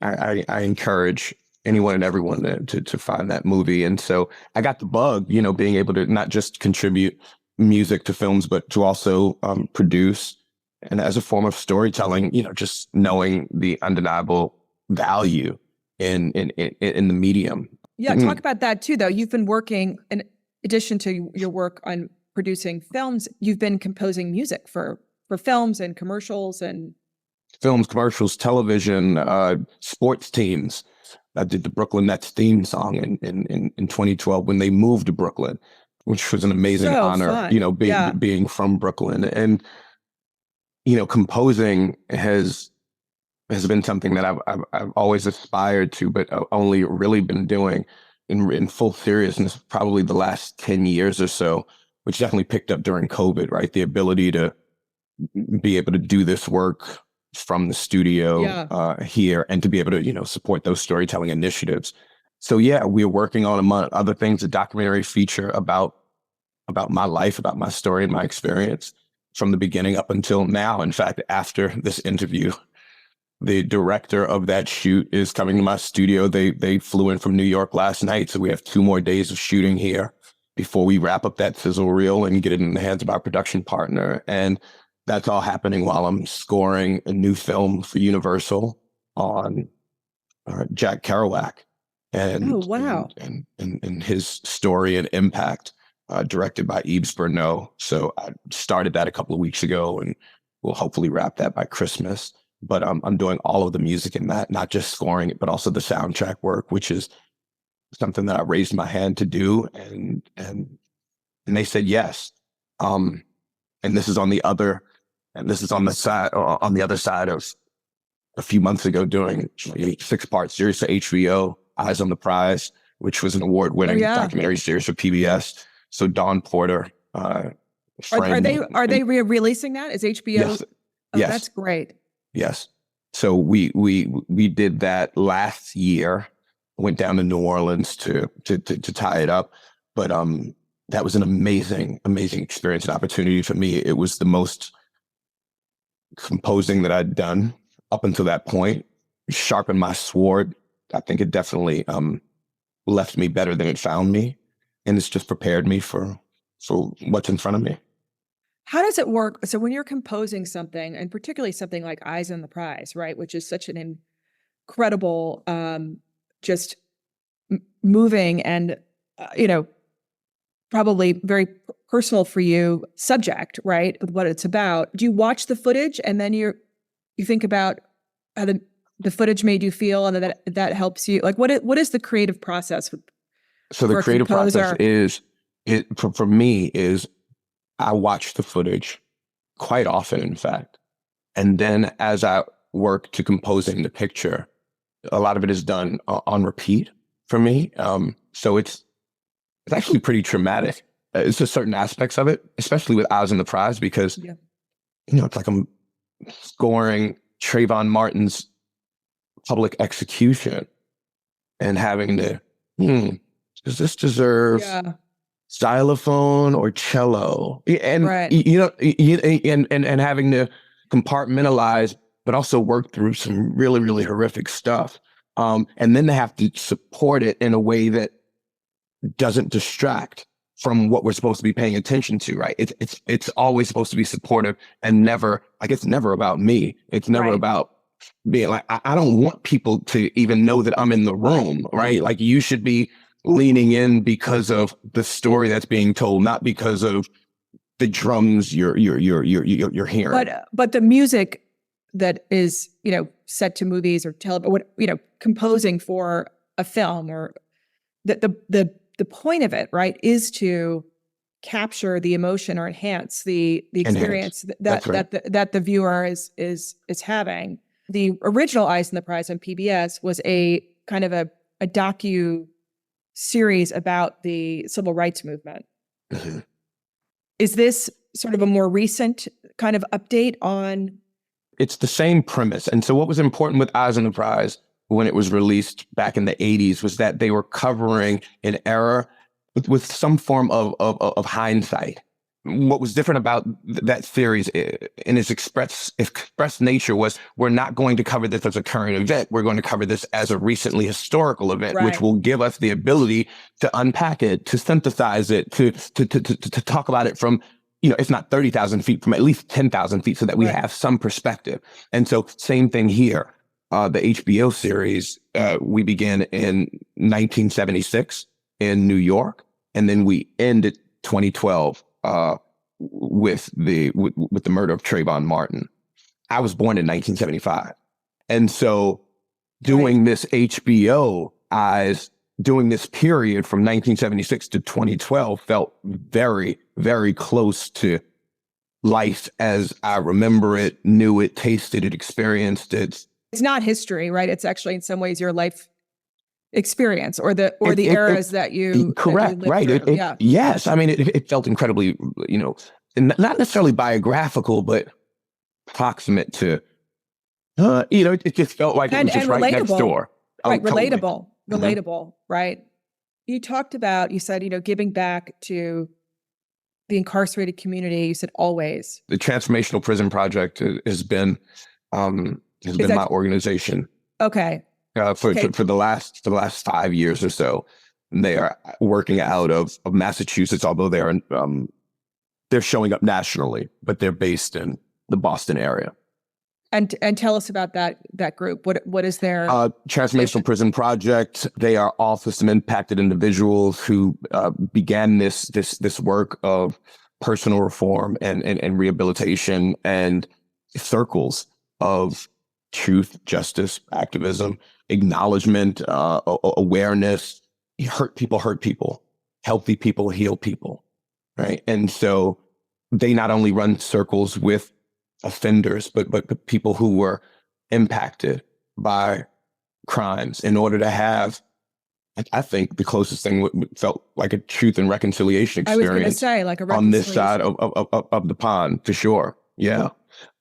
I encourage anyone and everyone to find that movie. And so I got the bug, you know, being able to not just contribute music to films, but to also produce, and as a form of storytelling, you know, just knowing the undeniable value in the medium. Yeah, talk about that too, though. You've been working, in addition to your work on producing films, you've been composing music for films and commercials and Films, commercials, television, sports teams. I did the Brooklyn Nets theme song in 2012 when they moved to Brooklyn, which was an amazing honor, fun. you know, being from Brooklyn. And, you know, composing has been something that I've always aspired to, but only really been doing in full seriousness probably the last 10 years or so, which definitely picked up during COVID, right? The ability to be able to do this work from the studio here, and to be able to, you know, support those storytelling initiatives. So yeah, we're working on, among other things, a documentary feature about my life, about my story and my experience from the beginning up until now. In fact, after this interview, the director of that shoot is coming to my studio. They flew in from New York last night, so we have 2 more days of shooting here before we wrap up that sizzle reel and get it in the hands of our production partner. And that's all happening while I'm scoring a new film for Universal on Jack Kerouac and his story and impact, directed by Yves Berneau. So I started that a couple of weeks ago, and we'll hopefully wrap that by Christmas. But I'm doing all of the music in that, not just scoring it, but also the soundtrack work, which is something that I raised my hand to do, and they said yes. And this is on the other. And this is on the other side of a few months ago doing a 6-part series for HBO, Eyes on the Prize, which was an award-winning documentary series for PBS. So Dawn Porter, are they re-releasing that? Is HBO? Yes. Oh, yes. That's great. Yes. So we did that last year. Went down to New Orleans to tie it up, but that was an amazing experience and opportunity for me. It was the most composing that I'd done up until that point. Sharpened my sword. I think it definitely left me better than it found me, and it's just prepared me for what's in front of me. How does it work? So when you're composing something, and particularly something like Eyes on the Prize, right, which is such an incredible, just moving and you know, probably very personal for you subject, right? With what it's about. Do you watch the footage and then you think about how the footage made you feel, and that helps you? Like, what is the creative process So the for a creative process composer? is, for me, is I watch the footage quite often, in fact. And then as I work to composing the picture, a lot of it is done on repeat for me. So it's actually pretty traumatic. It's just certain aspects of it, especially with Eyes on the Prize, because, Yeah. it's like I'm scoring Trayvon Martin's public execution and having to, does this deserve Yeah. xylophone or cello? And, Right. and having to compartmentalize, but also work through some really, really horrific stuff. And then they have to support it in a way that doesn't distract from what we're supposed to be paying attention to, right? It's always supposed to be supportive and never, like, it's never about me. It's never Right. about being like, I don't want people to even know that I'm in the room, right? Like, you should be leaning in because of the story that's being told, not because of the drums you're hearing. But the music that is, set to movies or composing for a film, or the point of it, right, is to capture the emotion or enhance the experience That's right. that the viewer is having. The original Eyes on the Prize on PBS was a kind of a docu series about the civil rights movement. Mhm. Is this sort of a more recent kind of update on? It's the same premise. And so what was important with Eyes on the Prize when it was released back in the 80s was that they were covering an era with some form of hindsight. What was different about that series in its express nature was, we're not going to cover this as a current event. We're going to cover this as a recently historical event, Right. which will give us the ability to unpack it, to synthesize it, to talk about it from, if not 30,000 feet, from at least 10,000 feet, so that we Right. have some perspective. And so same thing here. The HBO series, we began in 1976 in New York, and then we ended 2012 with the murder of Trayvon Martin. I was born in 1975. And so doing this HBO Eyes, doing this period from 1976 to 2012 felt very, very close to life as I remember it, knew it, tasted it, experienced it. It's not history, right? It's actually in some ways your life experience, or the eras that you correct, lived right? through. Yeah. Yes, I mean, it felt incredibly, not necessarily biographical, but proximate to, it just felt like it was just right next door. Right, Totally. relatable, right? You talked about, you said, giving back to the incarcerated community. You said always. The Transformational Prison Project has been my organization. Okay. For the last 5 years or so. They are working out of Massachusetts, although they're showing up nationally, but they're based in the Boston area. And tell us about that group. What is their Transformational Prison Project? They are all system impacted individuals who began this work of personal reform and rehabilitation, and circles of truth, justice, activism, acknowledgement, awareness. Hurt people, healthy people heal people, right? And so they not only run circles with offenders, but people who were impacted by crimes, in order to have, I think, the closest thing felt like a truth and reconciliation experience. I was going to say, like a on this side of the pond, for sure. Yeah.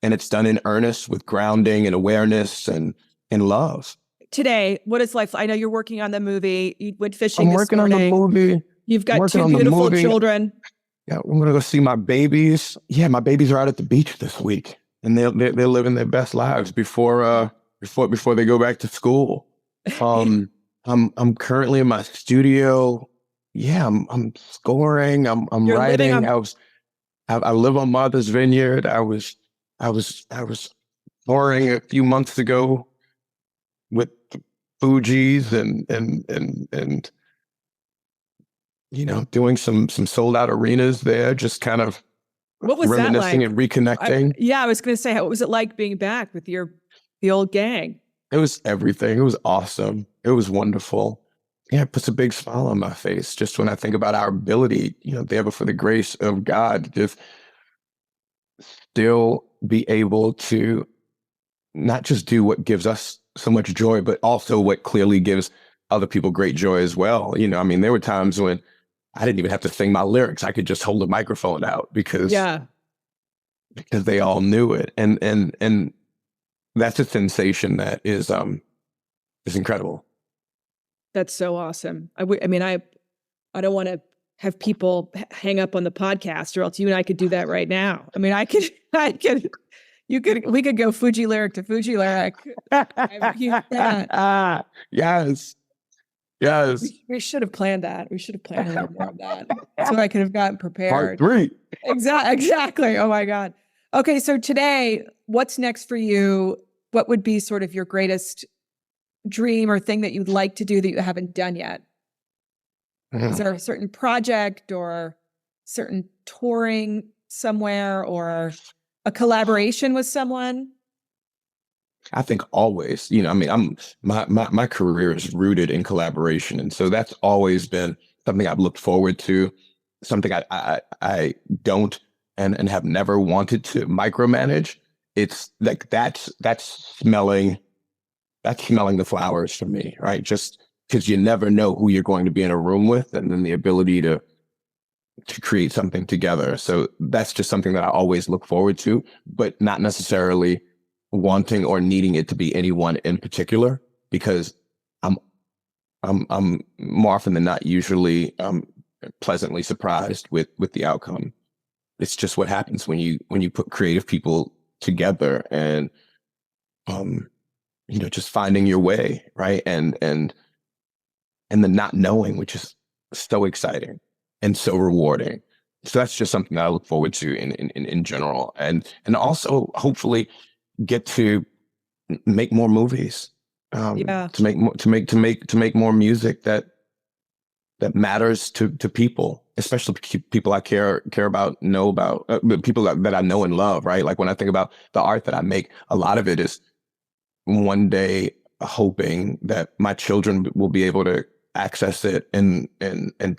And it's done in earnest, with grounding and awareness and love. Today, what is life? I know you're working on the movie. You went fishing. I'm working on the movie. You've got 2 beautiful children. Yeah, I'm gonna go see my babies. Yeah, my babies are out at the beach this week, and they're living their best lives before they go back to school. I'm currently in my studio. Yeah, I'm scoring. I'm writing. I live on Martha's Vineyard. I was touring a few months ago with the Fugees and doing some sold out arenas there, just kind of what was reminiscing that like? and reconnecting. I was going to say, what was it like being back with the old gang? It was everything. It was awesome. It was wonderful. Yeah, it puts a big smile on my face just when I think about our ability, there before the grace of God, to just still be able to not just do what gives us so much joy, but also what clearly gives other people great joy as well. There were times when I didn't even have to sing my lyrics. I could just hold the microphone out because they all knew it. And that's a sensation that is incredible. That's so awesome. I don't want to have people hang up on the podcast, or else you and I could do that right now. We could go Fuji lyric to Fuji lyric. Yes. We should have planned that. We should have planned a little more of that, so I could have gotten prepared. Part 3. Exactly. Oh my God. Okay. So today, what's next for you? What would be sort of your greatest dream or thing that you'd like to do that you haven't done yet? Is there a certain project or certain touring somewhere or a collaboration with someone? I think always, my career is rooted in collaboration. And so that's always been something I've looked forward to, something I don't and have never wanted to micromanage. It's like that's smelling the flowers for me, right? Just because you never know who you're going to be in a room with, and then the ability to create something together. So that's just something that I always look forward to, but not necessarily wanting or needing it to be anyone in particular, because I'm more often than not usually pleasantly surprised with the outcome. It's just what happens when you put creative people together, and just finding your way, right? And the not knowing, which is so exciting and so rewarding. So that's just something that I look forward to in general, and also hopefully get to make more movies, to make more music that matters to people, especially people I care about, know about, people that I know and love, right? Like when I think about the art that I make, a lot of it is one day hoping that my children will be able to access it and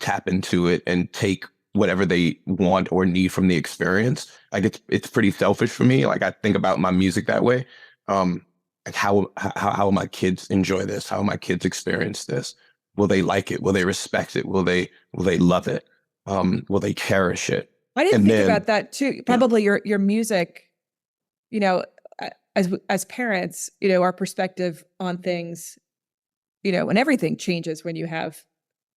tap into it and take whatever they want or need from the experience. Like it's pretty selfish for me. Like I think about my music that way. Like how will my kids enjoy this? How will my kids experience this? Will they like it? Will they respect it? Will they love it? Will they cherish it? I didn't think about that too. Probably your music, as parents, our perspective on things, and everything changes when you have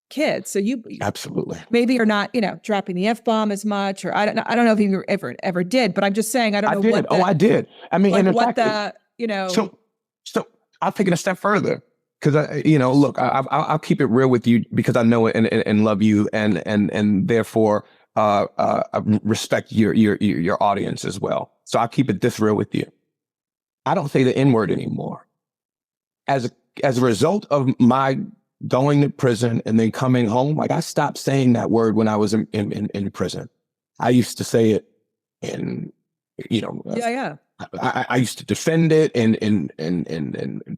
kids. So you absolutely maybe you're not, dropping the F-bomb as much, or I don't know if you ever did, but I'm just saying, I don't know. I did. I mean, like and in what fact, So I'll take it a step further, because look, I'll keep it real with you because I know it and love you, and therefore respect your audience as well. So I'll keep it this real with you. I don't say the N-word anymore. As a result of my going to prison and then coming home, like I stopped saying that word when I was in prison. I used to say it I used to defend it and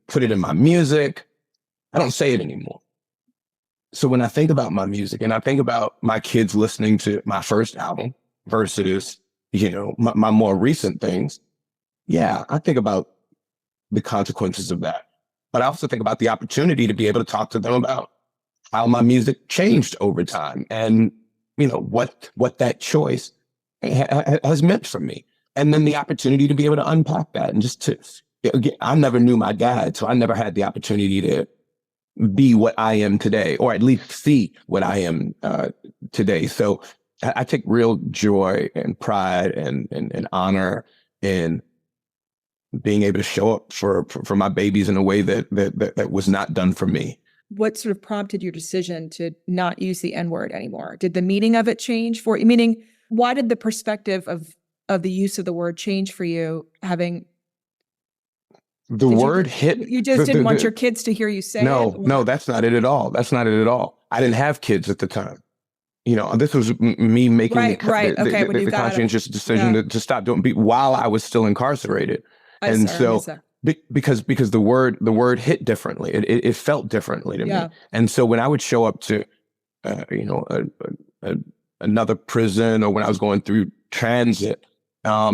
put it in my music. I don't say it anymore. So when I think about my music and I think about my kids listening to my first album versus, my more recent things, yeah, I think about the consequences of that. But I also think about the opportunity to be able to talk to them about how my music changed over time and, what that choice has meant for me. And then the opportunity to be able to unpack that and just I never knew my dad, so I never had the opportunity to be what I am today, or at least see what I am today. So I take real joy and pride and honor in being able to show up for my babies in a way that was not done for me. What sort of prompted your decision to not use the N-word anymore? Did the meaning of it change for you? Meaning, why did the perspective of the use of the word change for you, having the word hit? You just didn't want your kids to hear you say it? No, that's not it at all. That's not it at all. I didn't have kids at the time. this was me making Right. Okay. When you the got conscientious decision to stop doing while I was still incarcerated. Because the word hit differently. It felt differently to me. And so when I would show up to, another prison, or when I was going through transit, or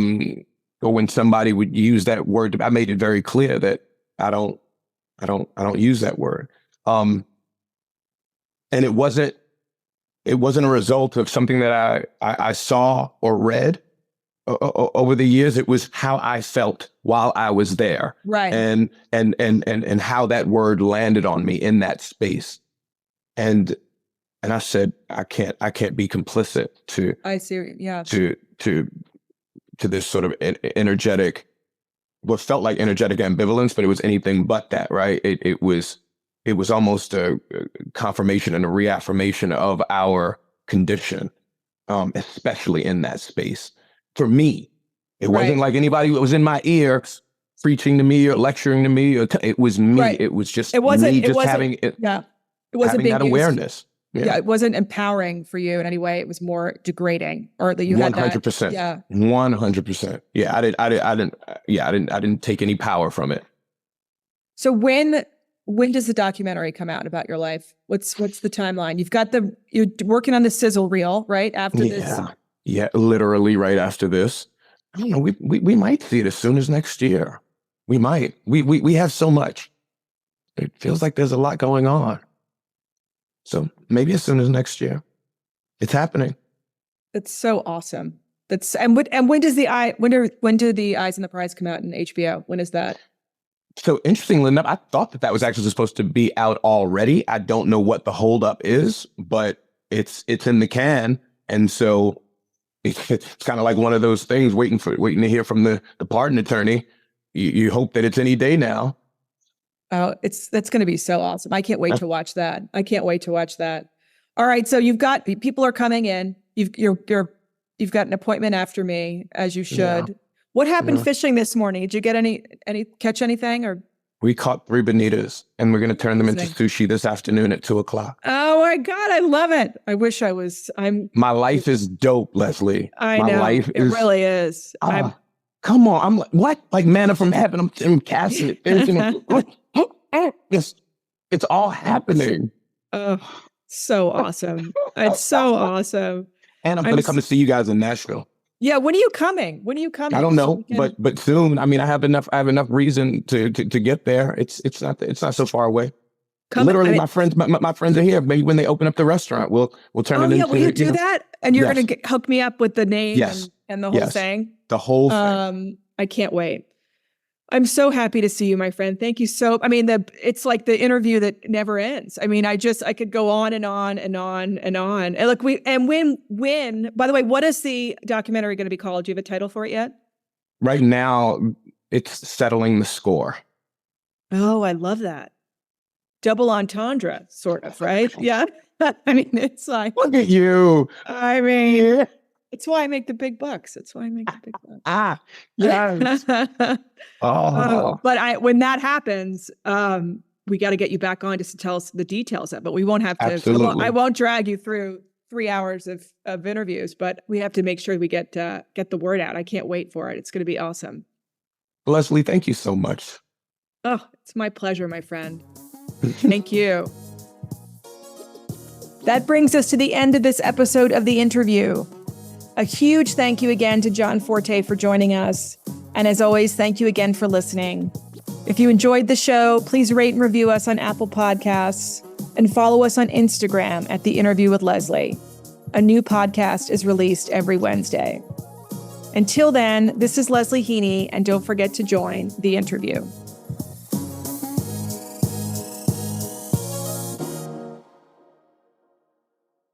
when somebody would use that word, I made it very clear that I don't use that word. And it wasn't a result of something that I saw or read over the years. It was how I felt while I was there. Right. And how that word landed on me in that space. And I said, I can't be complicit to this sort of energetic, what felt like energetic ambivalence, but it was anything but that, right? It was almost a confirmation and a reaffirmation of our condition, especially in that space. For me, it wasn't like anybody that was in my ear preaching to me or lecturing to me. It was me. Right. It was just me having it. Yeah, it wasn't being that awareness. Yeah, it wasn't empowering for you in any way. It was more degrading, or that you had 100%. Yeah, 100%. Yeah, I didn't take any power from it. So when does the documentary come out about your life? What's the timeline? You're working on the sizzle reel, right? After this. Yeah, literally right after this. I don't know. We might see it as soon as next year. We might. We have so much. It feels like there's a lot going on. So maybe as soon as next year. It's happening. That's so awesome. When do the Eyes on the Prize come out in HBO? When is that? So interestingly enough, I thought that was actually supposed to be out already. I don't know what the holdup is, but it's in the can. And so it's kind of like one of those things, waiting to hear from the pardon attorney. You hope that it's any day now. Oh, that's going to be so awesome. I can't wait to watch that. All right. So people are coming in. You've got an appointment after me, as you should. Yeah. What happened fishing this morning? Did you get catch anything, or? We caught 3 bonitas, and we're going to turn them into sushi this afternoon at 2:00. Oh my God. I love it. I wish my life is dope, Leslie. I know. It really is. Come on. I'm like, what? Like manna from heaven. I'm casting it. It's all happening. Oh, so awesome. It's so awesome. And I'm going to come to see you guys in Nashville. Yeah. When are you coming? I don't know, but soon. I mean, I have enough reason to get there. It's not so far away. My friends are here. Maybe when they open up the restaurant, we'll turn it into. Will you do that? And you're going to hook me up with the name and the whole thing? The whole thing. I can't wait. I'm so happy to see you, my friend. Thank you it's like the interview that never ends. I mean, I could go on and on and on and on. And look, when, by the way, what is the documentary going to be called? Do you have a title for it yet? Right now, it's Settling the Score. Oh, I love that. Double entendre, sort of, right? Yeah. I mean, it's like, look at you. I mean, it's why I make the big bucks. Yes. But when that happens, we got to get you back on just to tell us the details of it. But we won't have to. Absolutely. I won't drag you through 3 hours of interviews, but we have to make sure we get the word out. I can't wait for it. It's going to be awesome. Leslie, thank you so much. Oh, it's my pleasure, my friend. Thank you. That brings us to the end of this episode of The Interview. A huge thank you again to John Forté for joining us. And as always, thank you again for listening. If you enjoyed the show, please rate and review us on Apple Podcasts and follow us on Instagram at The Interview with Leslie. A new podcast is released every Wednesday. Until then, this is Leslie Heaney, and don't forget to join The Interview.